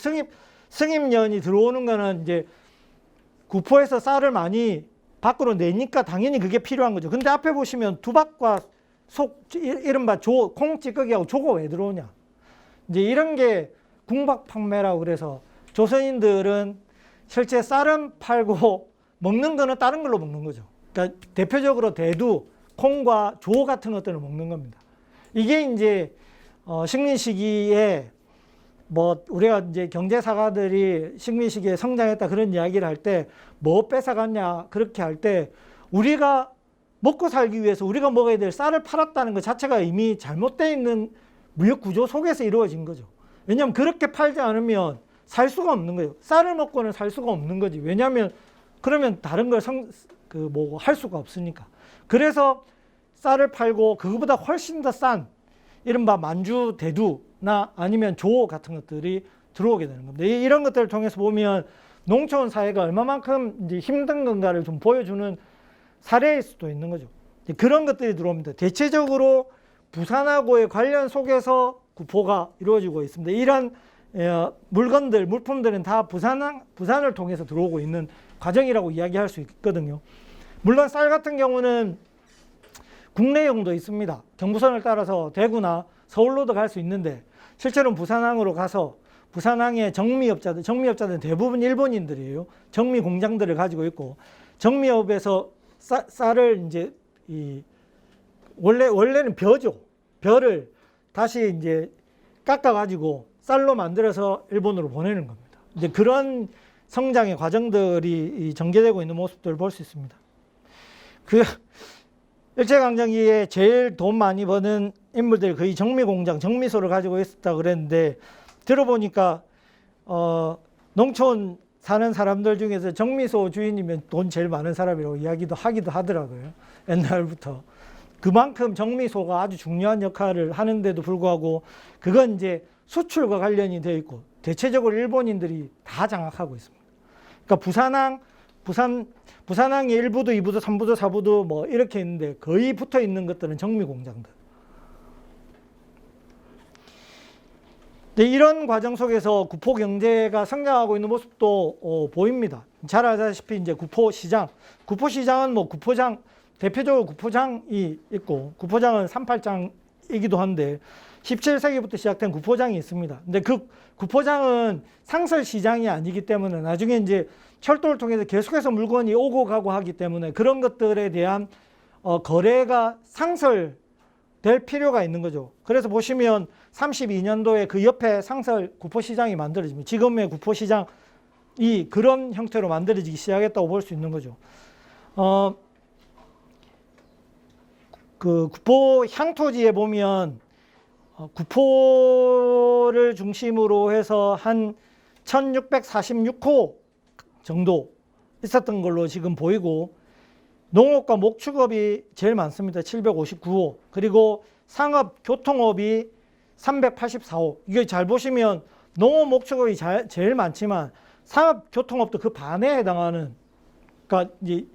승입연이 들어오는 거는 이제 구포에서 쌀을 많이 밖으로 내니까 당연히 그게 필요한 거죠. 근데 앞에 보시면 두박과 이른바 콩찌꺼기하고 조가 왜 들어오냐. 이제 이런 게 궁박 판매라고 그래서 조선인들은 실제 쌀은 팔고 먹는 거는 다른 걸로 먹는 거죠. 그러니까 대표적으로 대두, 콩과 조 같은 것들을 먹는 겁니다. 이게 이제 식민 시기에 뭐 우리가 이제 경제사가들이 식민 시기에 성장했다 그런 이야기를 할 때 뭐 뺏어갔냐 그렇게 할 때 우리가 먹고 살기 위해서 우리가 먹어야 될 쌀을 팔았다는 것 자체가 이미 잘못되어 있는 무역 구조 속에서 이루어진 거죠. 왜냐하면 그렇게 팔지 않으면 살 수가 없는 거예요. 쌀을 먹고는 살 수가 없는 거지. 왜냐하면 그러면 다른 걸 할 수가 없으니까. 그래서 쌀을 팔고 그거보다 훨씬 더 싼 이른바 만주, 대두나 아니면 조 같은 것들이 들어오게 되는 겁니다. 이런 것들을 통해서 보면 농촌 사회가 얼마만큼 이제 힘든 건가를 좀 보여주는 사례일 수도 있는 거죠. 그런 것들이 들어옵니다. 대체적으로 부산하고의 관련 속에서 구포가 이루어지고 있습니다. 이런 물품들은 다 부산을 통해서 들어오고 있는 과정이라고 이야기할 수 있거든요. 물론 쌀 같은 경우는 국내용도 있습니다. 경부선을 따라서 대구나 서울로도 갈 수 있는데 실제로는 부산항으로 가서 부산항의 정미업자들은 대부분 일본인들이에요. 정미 공장들을 가지고 있고 정미업에서 쌀을 이제 원래는 벼를 다시 이제 깎아가지고 쌀로 만들어서 일본으로 보내는 겁니다. 이제 그런 성장의 과정들이 전개되고 있는 모습들을 볼 수 있습니다. 일제강점기에 제일 돈 많이 버는 인물들이 거의 정미공장, 정미소를 가지고 있었다고 그랬는데 들어보니까 농촌 사는 사람들 중에서 정미소 주인이면 돈 제일 많은 사람이라고 이야기도 하기도 하더라고요. 옛날부터. 그만큼 정미소가 아주 중요한 역할을 하는데도 불구하고 그건 이제 수출과 관련이 되어 있고 대체적으로 일본인들이 다 장악하고 있습니다. 그러니까 부산항의 1부도, 2부도, 3부도, 4부도 뭐 이렇게 있는데 거의 붙어 있는 것들은 정미공장들. 이런 과정 속에서 구포 경제가 성장하고 있는 모습도 보입니다. 잘 아시다시피 이제 구포시장은 뭐 구포장, 대표적으로 구포장이 있고 구포장은 38장이기도 한데 17세기부터 시작된 구포장이 있습니다. 근데 그 구포장은 상설시장이 아니기 때문에 나중에 이제 철도를 통해서 계속해서 물건이 오고 가고 하기 때문에 그런 것들에 대한 거래가 상설될 필요가 있는 거죠. 그래서 보시면 32년도에 그 옆에 상설 구포시장이 만들어집니다. 지금의 구포시장이 그런 형태로 만들어지기 시작했다고 볼 수 있는 거죠. 그 구포 향토지에 보면 구포를 중심으로 해서 한 1646호 정도 있었던 걸로 지금 보이고 농업과 목축업이 제일 많습니다. 759호. 그리고 상업, 교통업이 384호. 이게 잘 보시면 농업 목축업이 제일 많지만 산업 교통업도 그 반에 해당하는, 그러니까 이제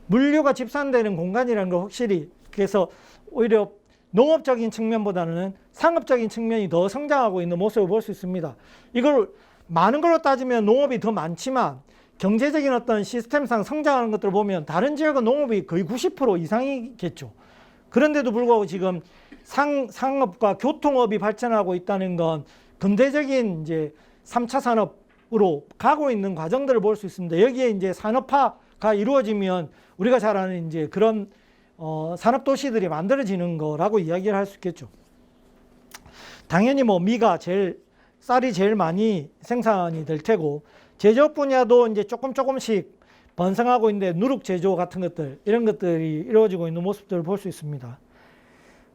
물류가 집산되는 공간이라는 걸 확실히, 그래서 오히려 농업적인 측면보다는 상업적인 측면이 더 성장하고 있는 모습을 볼 수 있습니다. 이걸 많은 걸로 따지면 농업이 더 많지만 경제적인 어떤 시스템상 성장하는 것들을 보면 다른 지역은 농업이 거의 90% 이상이겠죠. 그런데도 불구하고 지금 상업과 교통업이 발전하고 있다는 건 근대적인 이제 3차 산업으로 가고 있는 과정들을 볼 수 있습니다. 여기에 이제 산업화가 이루어지면 우리가 잘 아는 이제 그런 산업 도시들이 만들어지는 거라고 이야기를 할 수 있겠죠. 당연히 뭐 쌀이 제일 많이 생산이 될 테고, 제조업 분야도 이제 조금씩 번성하고 있는데 누룩 제조 같은 것들, 이런 것들이 이루어지고 있는 모습들을 볼 수 있습니다.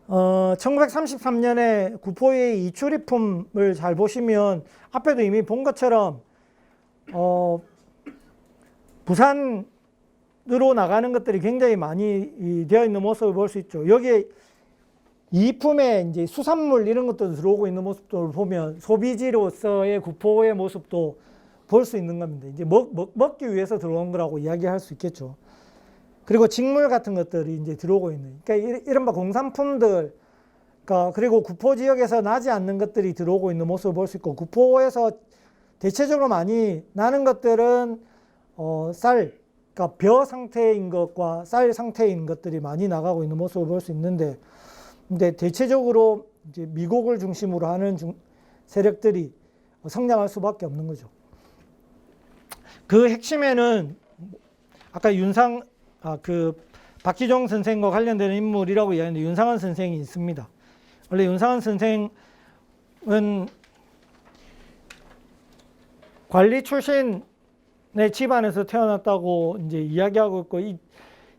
1933년에 구포의 이추리품을 잘 보시면 앞에도 이미 본 것처럼 부산으로 나가는 것들이 굉장히 많이 되어 있는 모습을 볼 수 있죠. 여기에 이품에 이제 수산물 이런 것도 들어오고 있는 모습들을 보면 소비지로서의 구포의 모습도 볼 수 있는 겁니다. 이제 먹기 위해서 들어온 거라고 이야기할 수 있겠죠. 그리고 직물 같은 것들이 이제 들어오고 있는, 그러니까 이른바 공산품들, 그러니까 그리고 구포 지역에서 나지 않는 것들이 들어오고 있는 모습을 볼 수 있고, 구포에서 대체적으로 많이 나는 것들은 쌀, 그러니까 벼 상태인 것과 쌀 상태인 것들이 많이 나가고 있는 모습을 볼 수 있는데, 근데 대체적으로 이제 미국을 중심으로 하는 세력들이 성장할 수밖에 없는 거죠. 그 핵심에는 아까 박기종 선생과 관련되는 인물이라고 이야기했는데 윤상원 선생이 있습니다. 원래 윤상원 선생은 관리 출신의 집안에서 태어났다고 이제 이야기하고 있고, 이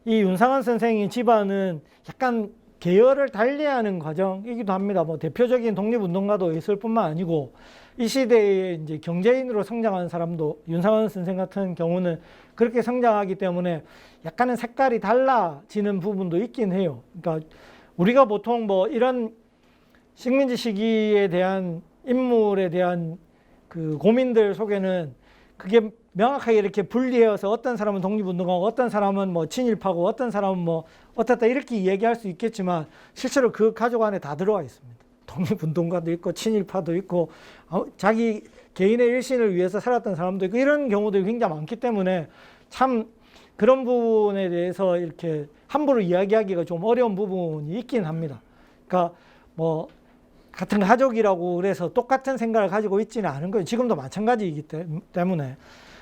윤상원 선생의 집안은 약간 계열을 달리하는 과정이기도 합니다. 뭐 대표적인 독립운동가도 있을 뿐만 아니고 이 시대에 이제 경제인으로 성장한 사람도 윤상원 선생 같은 경우는 그렇게 성장하기 때문에 약간은 색깔이 달라지는 부분도 있긴 해요. 그러니까 우리가 보통 뭐 이런 식민지 시기에 대한 인물에 대한 그 고민들 속에는 그게 명확하게 이렇게 분리해서 어떤 사람은 독립운동하고 어떤 사람은 뭐 친일파고 어떤 사람은 뭐 어떻다 이렇게 얘기할 수 있겠지만 실제로 그 가족 안에 다 들어와 있습니다. 독립운동가도 있고 친일파도 있고 자기 개인의 일신을 위해서 살았던 사람도 있고 이런 경우들이 굉장히 많기 때문에 참 그런 부분에 대해서 이렇게 함부로 이야기하기가 좀 어려운 부분이 있긴 합니다. 그러니까 뭐 같은 가족이라고 그래서 똑같은 생각을 가지고 있지는 않은 거예요. 지금도 마찬가지이기 때문에.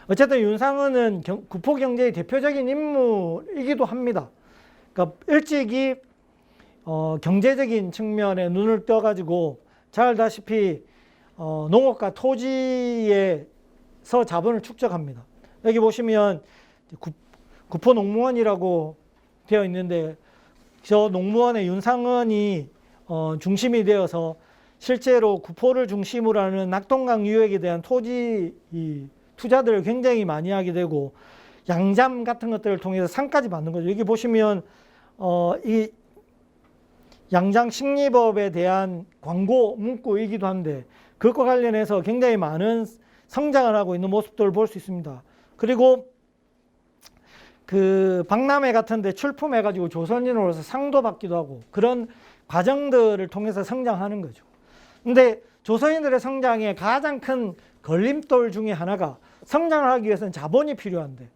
어쨌든 윤상은은 구포 경제의 대표적인 인물이기도 합니다. 그러니까 일찍이 경제적인 측면에 눈을 떠가지고 잘 알다시피 농업과 토지에서 자본을 축적합니다. 여기 보시면 구포 농무원이라고 되어 있는데 저 농무원의 윤상은이 중심이 되어서 실제로 구포를 중심으로 하는 낙동강 유역에 대한 토지 투자들을 굉장히 많이 하게 되고 양잠 같은 것들을 통해서 상까지 받는 거죠. 여기 보시면 이 양장 식리법에 대한 광고 문구이기도 한데 그것과 관련해서 굉장히 많은 성장을 하고 있는 모습들을 볼 수 있습니다. 그리고 그 박람회 같은 데 출품해 가지고 조선인으로서 상도 받기도 하고 그런 과정들을 통해서 성장하는 거죠. 근데 조선인들의 성장에 가장 큰 걸림돌 중에 하나가 성장을 하기 위해서는 자본이 필요한데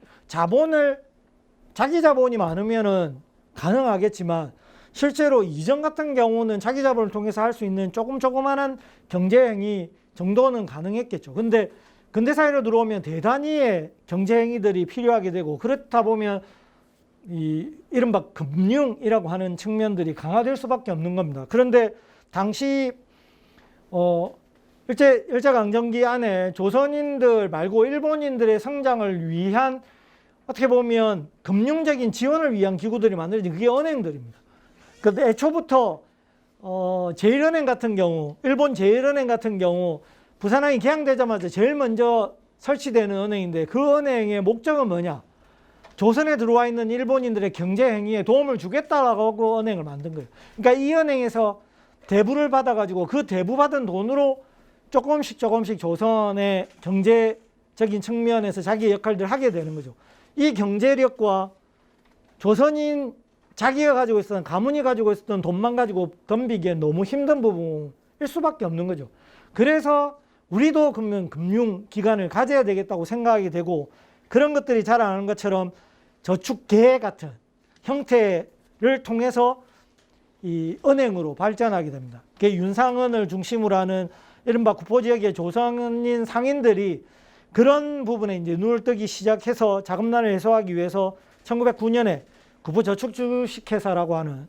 자기 자본이 많으면은 가능하겠지만 실제로 이전 같은 경우는 자기 자본을 통해서 할 수 있는 조그만한 경제행위 정도는 가능했겠죠. 근데 근대사회로 들어오면 대단히의 경제행위들이 필요하게 되고 그렇다 보면 이른바 금융이라고 하는 측면들이 강화될 수밖에 없는 겁니다. 그런데 당시 일제강점기 안에 조선인들 말고 일본인들의 성장을 위한 어떻게 보면 금융적인 지원을 위한 기구들이 만들어진 그게 은행들입니다. 근데 애초부터 제1은행 같은 경우, 일본 제1은행 같은 경우 부산항이 개항되자마자 제일 먼저 설치되는 은행인데 그 은행의 목적은 뭐냐? 조선에 들어와 있는 일본인들의 경제 행위에 도움을 주겠다라고 은행을 만든 거예요. 그러니까 이 은행에서 대부를 받아가지고 그 대부 받은 돈으로 조금씩 조선의 경제적인 측면에서 자기의 역할들을 하게 되는 거죠. 이 경제력과 조선인 자기가 가지고 있었던, 가문이 가지고 있었던 돈만 가지고 덤비기엔 너무 힘든 부분일 수밖에 없는 거죠. 그래서 우리도 금융기관을 가져야 되겠다고 생각하게 되고, 그런 것들이 잘 아는 것처럼 저축계 같은 형태를 통해서 이 은행으로 발전하게 됩니다. 그게 윤상은을 중심으로 하는 이른바 구포지역의 조선인 상인들이 그런 부분에 이제 눈을 뜨기 시작해서 자금난을 해소하기 위해서 1909년에 구포저축주식회사라고 하는,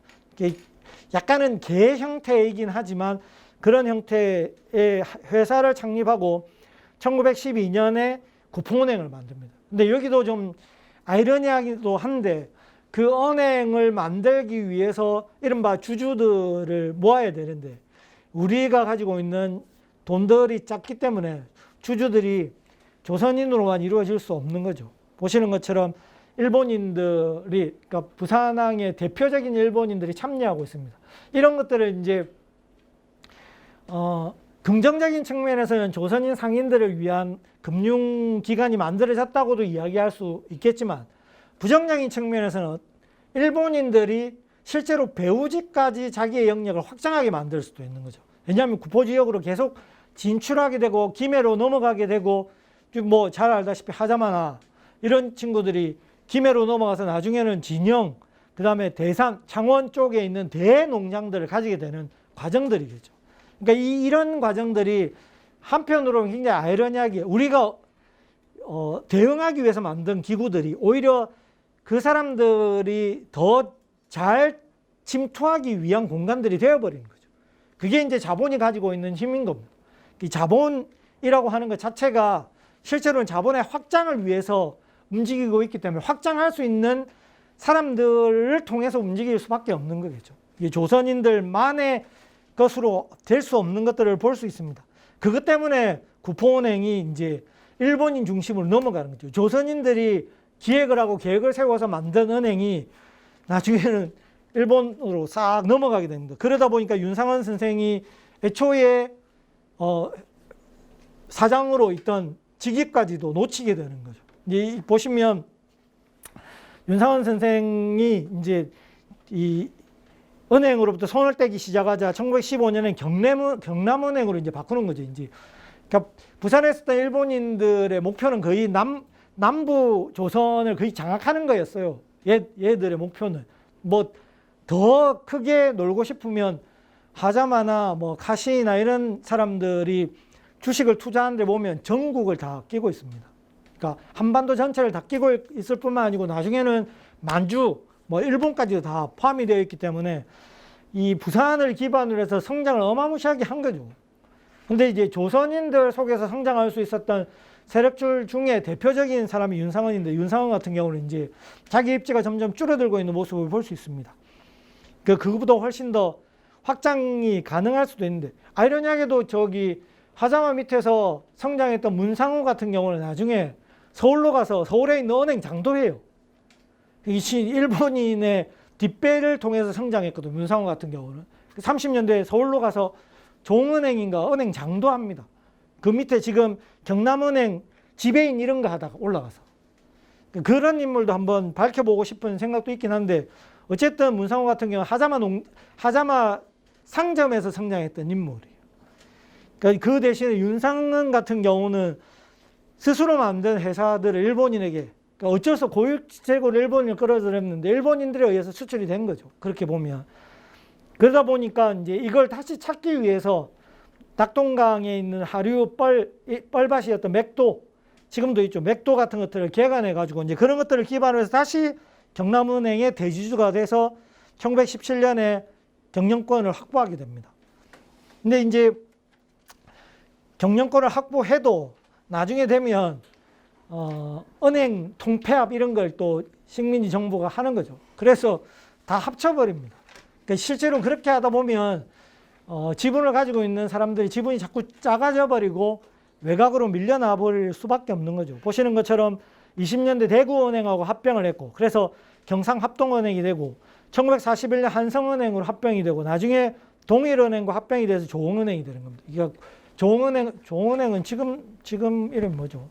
약간은 개 형태이긴 하지만 그런 형태의 회사를 창립하고 1912년에 구포은행을 만듭니다. 근데 여기도 좀 아이러니하기도 한데, 그 은행을 만들기 위해서 이른바 주주들을 모아야 되는데 우리가 가지고 있는 돈들이 작기 때문에 주주들이 조선인으로만 이루어질 수 없는 거죠. 보시는 것처럼 일본인들이, 그러니까 부산항의 대표적인 일본인들이 참여하고 있습니다. 이런 것들을 이제 긍정적인 측면에서는 조선인 상인들을 위한 금융기관이 만들어졌다고도 이야기할 수 있겠지만, 부정적인 측면에서는 일본인들이 실제로 배우지까지 자기의 영역을 확장하게 만들 수도 있는 거죠. 왜냐하면 구포지역으로 계속 진출하게 되고 김해로 넘어가게 되고, 뭐 잘 알다시피 하자마나 이런 친구들이 김해로 넘어가서 나중에는 진영, 그 다음에 대산, 창원 쪽에 있는 대농장들을 가지게 되는 과정들이겠죠. 그러니까 이런 과정들이 한편으로는 굉장히 아이러니하게 우리가 대응하기 위해서 만든 기구들이 오히려 그 사람들이 더 잘 침투하기 위한 공간들이 되어버리는 거죠. 그게 이제 자본이 가지고 있는 힘인 겁니다. 이 자본이라고 하는 것 자체가 실제로는 자본의 확장을 위해서 움직이고 있기 때문에 확장할 수 있는 사람들을 통해서 움직일 수밖에 없는 거겠죠. 이게 조선인들만의 것으로 될 수 없는 것들을 볼 수 있습니다. 그것 때문에 구포은행이 이제 일본인 중심으로 넘어가는 거죠. 조선인들이 기획을 하고 계획을 세워서 만든 은행이 나중에는 일본으로 싹 넘어가게 됩니다. 그러다 보니까 윤상원 선생이 애초에 사장으로 있던 직위까지도 놓치게 되는 거죠. 이제 보시면 윤상원 선생이 이제 이 은행으로부터 손을 떼기 시작하자 1915년에 경남은행으로 이제 바꾸는 거죠. 이제 그러니까 부산에 있었던 일본인들의 목표는 거의 남부 조선을 거의 장악하는 거였어요. 얘들의 목표는 뭐 더 크게 놀고 싶으면 하자마나 뭐 카시나 이런 사람들이 주식을 투자하는 데 보면 전국을 다 끼고 있습니다. 그러니까 한반도 전체를 다 끼고 있을 뿐만 아니고 나중에는 만주, 뭐 일본까지도 다 포함이 되어 있기 때문에 이 부산을 기반으로 해서 성장을 어마무시하게 한 거죠. 근데 이제 조선인들 속에서 성장할 수 있었던 세력들 중에 대표적인 사람이 윤상원인데, 윤상원 같은 경우는 이제 자기 입지가 점점 줄어들고 있는 모습을 볼 수 있습니다. 그거보다 훨씬 더 확장이 가능할 수도 있는데, 아이러니하게도 저기 하자마 밑에서 성장했던 문상우 같은 경우는 나중에 서울로 가서 서울에 있는 은행 장도해요. 일본인의 뒷배를 통해서 성장했거든요. 문상우 같은 경우는 30년대에 서울로 가서 종은행인가 은행 장도합니다. 그 밑에 지금 경남은행 지배인 이런 거 하다가 올라가서 그런 인물도 한번 밝혀보고 싶은 생각도 있긴 한데, 어쨌든 문상우 같은 경우는 하자마 상점에서 성장했던 인물이에요. 그러니까 그 대신에 윤상은 같은 경우는 스스로 만든 회사들을 일본인에게, 그러니까 어쩔 수 없이 고육지책으로 일본인을 끌어들였는데 일본인들에 의해서 수출이 된 거죠. 그렇게 보면. 그러다 보니까 이제 이걸 다시 찾기 위해서 낙동강에 있는 하류 뻘밭이었던 맥도, 지금도 있죠. 맥도 같은 것들을 개간해 가지고 이제 그런 것들을 기반으로 해서 다시 경남은행의 대주주가 돼서 1917년에 경영권을 확보하게 됩니다. 근데 이제 경영권을 확보해도 나중에 되면 은행 통폐합 이런 걸 또 식민지 정부가 하는 거죠. 그래서 다 합쳐버립니다. 그러니까 실제로 그렇게 하다 보면 지분을 가지고 있는 사람들이 지분이 자꾸 작아져 버리고 외곽으로 밀려나 버릴 수밖에 없는 거죠. 보시는 것처럼 20년대 대구은행하고 합병을 했고, 그래서 경상합동은행이 되고 1941년 한성은행으로 합병이 되고 나중에 동일은행과 합병이 돼서 조흥은행이 되는 겁니다. 그러니까 조흥은행은 지금 이름이 뭐죠?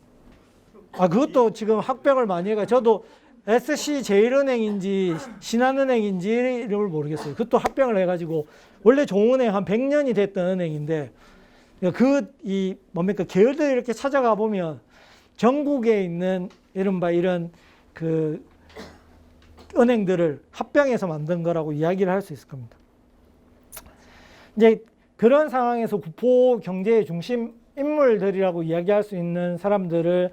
그것도 지금 합병을 많이 해가 저도 SC제일은행인지 신한은행인지 이름을 모르겠어요. 그것도 합병을 해가지고 원래 조흥은행 한 100년이 됐던 은행인데 뭡니까 계열들 이렇게 찾아가 보면 전국에 있는 이른바 이런 그 은행들을 합병해서 만든 거라고 이야기를 할 수 있을 겁니다. 이제 그런 상황에서 구포 경제의 중심 인물들이라고 이야기할 수 있는 사람들을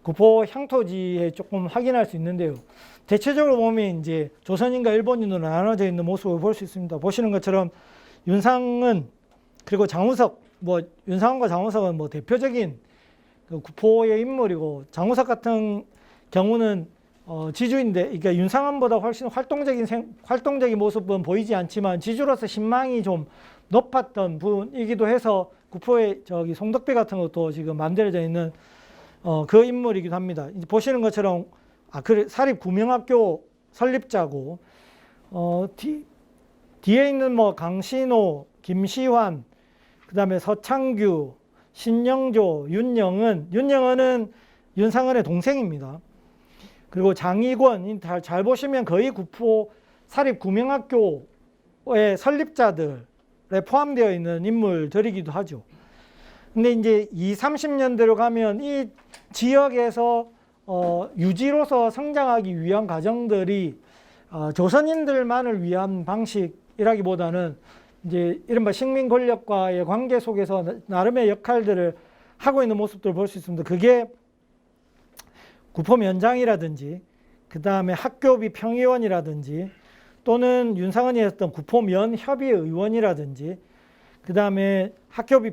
구포 향토지에 조금 확인할 수 있는데요. 대체적으로 보면 이제 조선인과 일본인으로 나눠져 있는 모습을 볼 수 있습니다. 보시는 것처럼 윤상은 그리고 장우석, 윤상은과 장우석은 대표적인 그 구포의 인물이고, 장우석 같은 경우는 지주인데, 그러니까 윤상은보다 훨씬 활동적인 모습은 보이지 않지만 지주로서 신망이 좀 높았던 분이기도 해서 구포의 송덕비 같은 것도 지금 만들어져 있는 그 인물이기도 합니다. 이제 보시는 것처럼 사립구명학교 설립자고, 뒤에 있는 강신호, 김시환, 그 다음에 서창규, 신영조, 윤영은은 윤상은의 동생입니다. 그리고 장희권, 잘 보시면 거의 구포 사립구명학교의 설립자들에 포함되어 있는 인물들이기도 하죠. 근데 이제 30년대로 가면 이 지역에서 유지로서 성장하기 위한 과정들이 조선인들만을 위한 방식이라기보다는 이제 이른바 식민 권력과의 관계 속에서 나름의 역할들을 하고 있는 모습들을 볼 수 있습니다. 그게 구포면장이라든지 그 다음에 학교비 평의원이라든지 또는 윤상은이 했던 구포면협의의원이라든지 그 다음에 학교비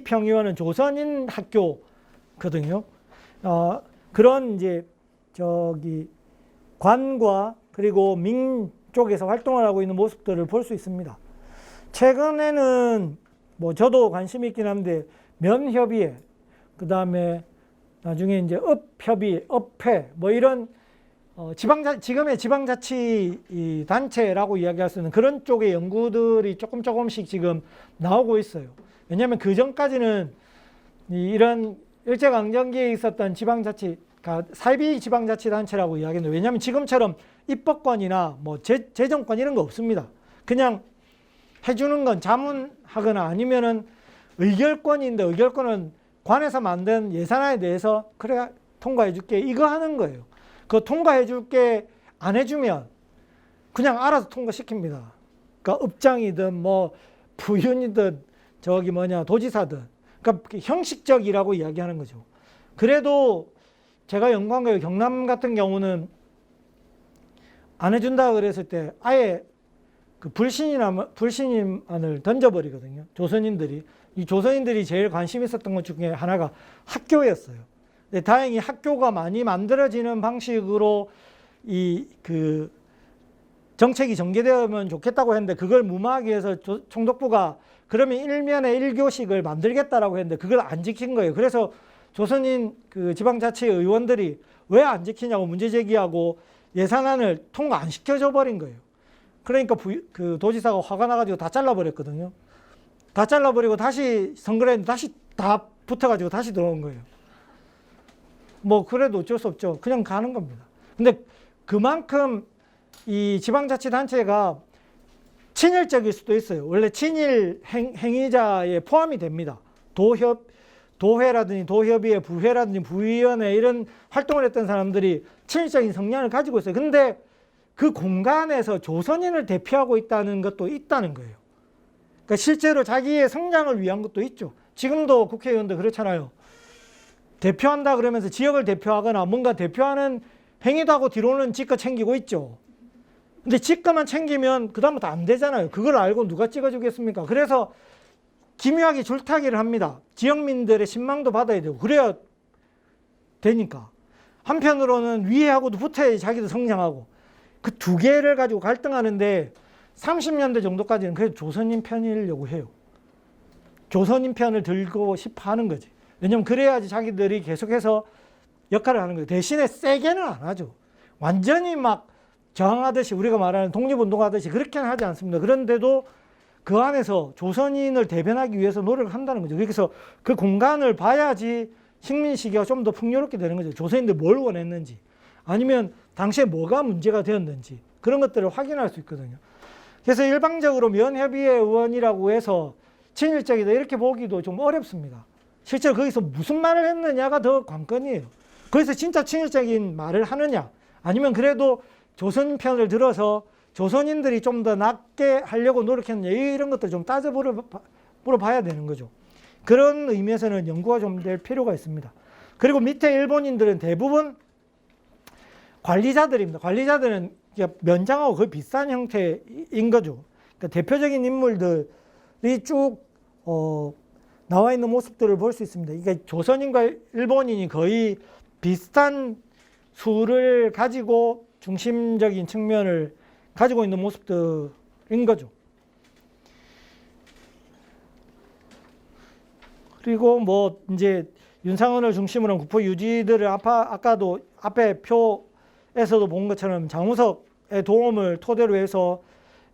평의원은 조선인 학교거든요. 그런 이제 관과 그리고 민 쪽에서 활동을 하고 있는 모습들을 볼 수 있습니다. 최근에는 저도 관심이 있긴 한데 면협의회, 그 다음에 나중에 이제 읍협의, 읍회 이런 지금의 지방자치 단체라고 이야기할 수 있는 그런 쪽의 연구들이 조금씩 지금 나오고 있어요. 왜냐하면 그 전까지는 이런 일제강점기에 있었던 지방자치, 사이비 지방자치단체라고 이야기했는데, 왜냐하면 지금처럼 입법권이나 재정권 이런 거 없습니다. 그냥 해주는 건 자문하거나 아니면은 의결권인데, 의결권은 관에서 만든 예산안에 대해서 그래 통과해 줄게 이거 하는 거예요. 그거 통과해 줄게 안 해주면 그냥 알아서 통과시킵니다. 그러니까 읍장이든 부윤이든 도지사든, 그러니까 형식적이라고 이야기하는 거죠. 그래도 제가 영광교육 경남 같은 경우는 안 해준다 그랬을 때 아예 그 불신임안을 던져버리거든요. 이 조선인들이 제일 관심 있었던 것 중에 하나가 학교였어요. 근데 다행히 학교가 많이 만들어지는 방식으로 그 정책이 전개되면 좋겠다고 했는데, 그걸 무마하기 위해서 총독부가 그러면 1면에 1교식을 만들겠다라고 했는데 그걸 안 지킨 거예요. 그래서 조선인 그 지방자치 의원들이 왜 안 지키냐고 문제 제기하고 예산안을 통과 안 시켜줘 버린 거예요. 그러니까 그 도지사가 화가 나가지고 다 잘라버렸거든요. 다 잘라버리고 다시 선거를 했는데 다시 다 붙어가지고 다시 들어온 거예요. 그래도 어쩔 수 없죠. 그냥 가는 겁니다. 근데 그만큼 이 지방자치단체가 친일적일 수도 있어요. 원래 친일 행위자에 포함이 됩니다. 도회라든지 도협의회, 부회라든지 부위원회 이런 활동을 했던 사람들이 친일적인 성향을 가지고 있어요. 근데 그 공간에서 조선인을 대표하고 있다는 것도 있다는 거예요. 그러니까 실제로 자기의 성장을 위한 것도 있죠. 지금도 국회의원들 그렇잖아요. 대표한다 그러면서 지역을 대표하거나 뭔가 대표하는 행위도 하고 뒤로는 지껏 챙기고 있죠. 근데 지껏만 챙기면 그 다음부터 안 되잖아요. 그걸 알고 누가 찍어주겠습니까? 그래서 기묘하게 줄타기를 합니다. 지역민들의 신망도 받아야 되고 그래야 되니까. 한편으로는 위에하고도 붙어야지 자기도 성장하고. 그 두 개를 가지고 갈등하는데 30년대 정도까지는 그래도 조선인 편이려고 해요. 조선인 편을 들고 싶어 하는 거지. 왜냐면 그래야지 자기들이 계속해서 역할을 하는 거예요. 대신에 세게는 안 하죠. 완전히 막 저항하듯이 우리가 말하는 독립운동하듯이 그렇게는 하지 않습니다. 그런데도 그 안에서 조선인을 대변하기 위해서 노력을 한다는 거죠. 그래서 그 공간을 봐야지 식민시기가 좀 더 풍요롭게 되는 거죠. 조선인들 뭘 원했는지, 아니면 당시에 뭐가 문제가 되었는지, 그런 것들을 확인할 수 있거든요. 그래서 일방적으로 면협의회 의원이라고 해서 친일적이다 이렇게 보기도 좀 어렵습니다. 실제로 거기서 무슨 말을 했느냐가 더 관건이에요. 거기서 진짜 친일적인 말을 하느냐, 아니면 그래도 조선 편을 들어서 조선인들이 좀 더 낫게 하려고 노력했느냐, 이런 것들 좀 따져 물어봐야 되는 거죠. 그런 의미에서는 연구가 좀 될 필요가 있습니다. 그리고 밑에 일본인들은 대부분 관리자들입니다. 관리자들은 면장하고 거의 비슷한 형태인 거죠. 그러니까 대표적인 인물들이 쭉 나와 있는 모습들을 볼 수 있습니다. 그러니까 조선인과 일본인이 거의 비슷한 수를 가지고 중심적인 측면을 가지고 있는 모습들인 거죠. 그리고 뭐 이제 윤상헌을 중심으로 한 구포 유지들을 아까도 앞에 표에서도 본 것처럼 장우석의 도움을 토대로 해서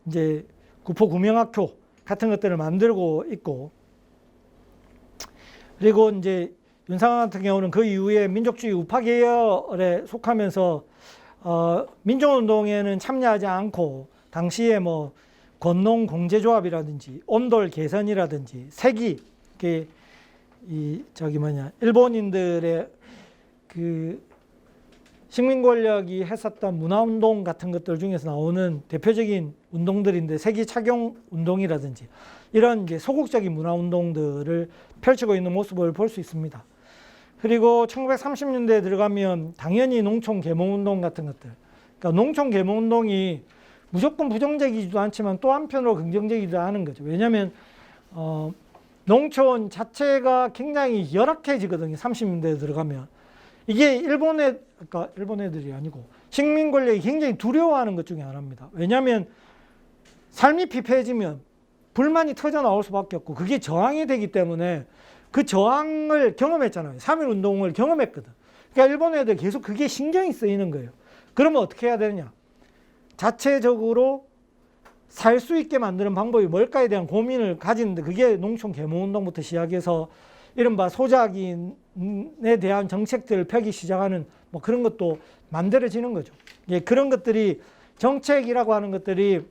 이제 구포 구명학교 같은 것들을 만들고 있고, 그리고 이제 윤상헌 같은 경우는 그 이후에 민족주의 우파 계열에 속하면서 민족운동에는 참여하지 않고 당시에 뭐 권농 공제조합이라든지 온돌 개선이라든지 세기, 일본인들의 그 식민 권력이 했었던 문화운동 같은 것들 중에서 나오는 대표적인 운동들인데, 세기 착용 운동이라든지 이런 이제 소극적인 문화운동들을 펼치고 있는 모습을 볼 수 있습니다. 그리고 1930년대에 들어가면 당연히 농촌 계몽운동 같은 것들, 그러니까 농촌 계몽운동이 무조건 부정적이지도 않지만 또 한편으로 긍정적이기도 하는 거죠. 왜냐하면 농촌 자체가 굉장히 열악해지거든요. 30년대에 들어가면. 이게 일본 애들이 아니고 식민 권력이 굉장히 두려워하는 것 중에 하나입니다. 왜냐하면 삶이 피폐해지면 불만이 터져 나올 수밖에 없고, 그게 저항이 되기 때문에 그 저항을 경험했잖아요. 3.1 운동을 경험했거든. 그러니까 일본 애들 계속 그게 신경이 쓰이는 거예요. 그러면 어떻게 해야 되느냐? 자체적으로 살 수 있게 만드는 방법이 뭘까에 대한 고민을 가지는데, 그게 농촌 계몽운동부터 시작해서 이른바 소작인에 대한 정책들을 펴기 시작하는 뭐 그런 것도 만들어지는 거죠. 예, 그런 것들이, 정책이라고 하는 것들이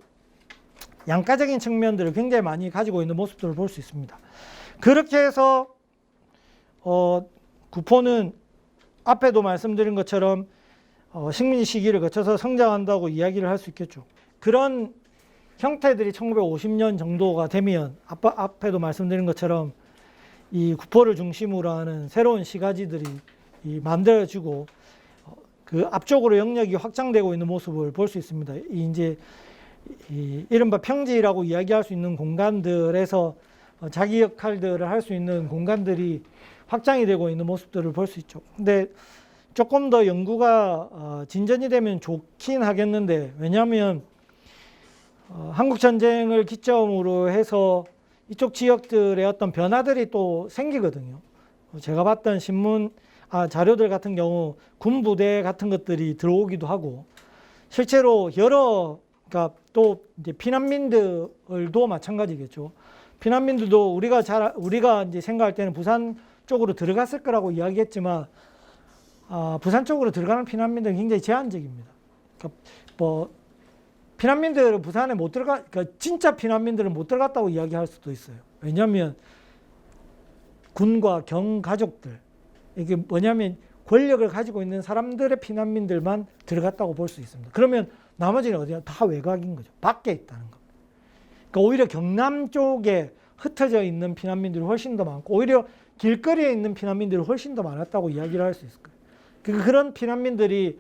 양가적인 측면들을 굉장히 많이 가지고 있는 모습들을 볼 수 있습니다. 그렇게 해서 구포는 앞에도 말씀드린 것처럼 식민 시기를 거쳐서 성장한다고 이야기를 할 수 있겠죠. 그런 형태들이 1950년 정도가 되면 앞에도 말씀드린 것처럼 이 구포를 중심으로 하는 새로운 시가지들이 만들어지고 그 앞쪽으로 영역이 확장되고 있는 모습을 볼 수 있습니다. 이제 이른바 평지라고 이야기할 수 있는 공간들에서 자기 역할들을 할 수 있는 공간들이 확장이 되고 있는 모습들을 볼 수 있죠. 근데 조금 더 연구가 진전이 되면 좋긴 하겠는데, 왜냐하면 한국전쟁을 기점으로 해서 이쪽 지역들의 어떤 변화들이 또 생기거든요. 제가 봤던 자료들 같은 경우 군부대 같은 것들이 들어오기도 하고, 실제로 그러니까 또 이제 피난민들도 마찬가지겠죠. 피난민들도 우리가 이제 생각할 때는 부산 쪽으로 들어갔을 거라고 이야기했지만, 부산 쪽으로 들어가는 피난민들은 굉장히 제한적입니다. 그러니까 뭐 피난민들은 부산에 못 그러니까 진짜 피난민들은 못 들어갔다고 이야기할 수도 있어요. 왜냐하면 군과 경 가족들, 이게 뭐냐면 권력을 가지고 있는 사람들의 피난민들만 들어갔다고 볼 수 있습니다. 그러면 나머지는 어디야? 다 외곽인 거죠. 밖에 있다는 거. 그러니까 오히려 경남 쪽에 흩어져 있는 피난민들이 훨씬 더 많고, 오히려 길거리에 있는 피난민들이 훨씬 더 많았다고 이야기를 할 수 있을 거예요. 그런 피난민들이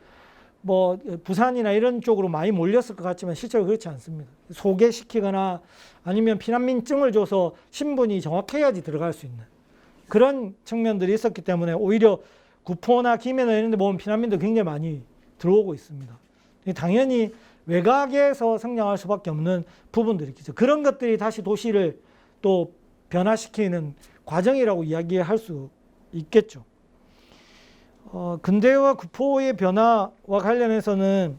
뭐 부산이나 이런 쪽으로 많이 몰렸을 것 같지만 실제로 그렇지 않습니다. 소개시키거나 아니면 피난민증을 줘서 신분이 정확해야지 들어갈 수 있는 그런 측면들이 있었기 때문에 오히려 구포나 김해나 이런 데 보면 피난민도 굉장히 많이 들어오고 있습니다. 당연히 외곽에서 성장할 수밖에 없는 부분들이 있겠죠. 그런 것들이 다시 도시를 또 변화시키는 과정이라고 이야기할 수 있겠죠. 근대와 구포의 변화와 관련해서는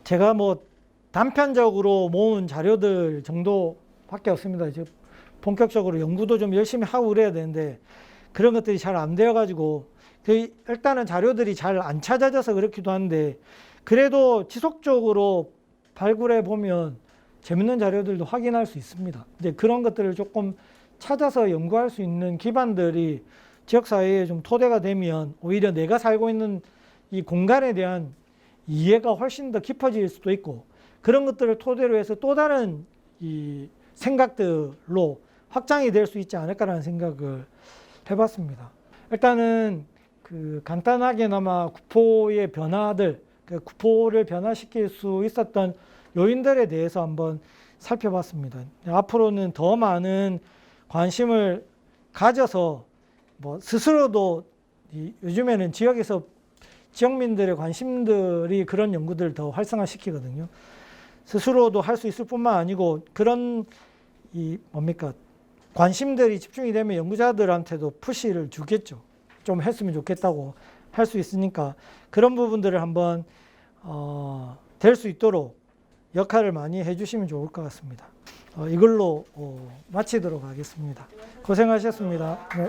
제가 뭐 단편적으로 모은 자료들 정도밖에 없습니다. 이제 본격적으로 연구도 좀 열심히 하고 그래야 되는데 그런 것들이 잘 안 되어가지고 일단은 자료들이 잘 안 찾아져서 그렇기도 한데 그래도 지속적으로 발굴해 보면 재밌는 자료들도 확인할 수 있습니다. 이제 그런 것들을 조금 찾아서 연구할 수 있는 기반들이 지역사회에 좀 토대가 되면 오히려 내가 살고 있는 이 공간에 대한 이해가 훨씬 더 깊어질 수도 있고 그런 것들을 토대로 해서 또 다른 이 생각들로 확장이 될 수 있지 않을까라는 생각을 해봤습니다. 일단은 그 간단하게나마 구포의 변화들, 그 구포를 변화시킬 수 있었던 요인들에 대해서 한번 살펴봤습니다. 앞으로는 더 많은 관심을 가져서 뭐 스스로도 요즘에는 지역에서 지역민들의 관심들이 그런 연구들을 더 활성화시키거든요. 스스로도 할 수 있을 뿐만 아니고 그런 관심들이 집중이 되면 연구자들한테도 푸시를 주겠죠. 좀 했으면 좋겠다고 할 수 있으니까 그런 부분들을 한번 될 수 있도록 역할을 많이 해주시면 좋을 것 같습니다. 이걸로 마치도록 하겠습니다. 고생하셨습니다. 네.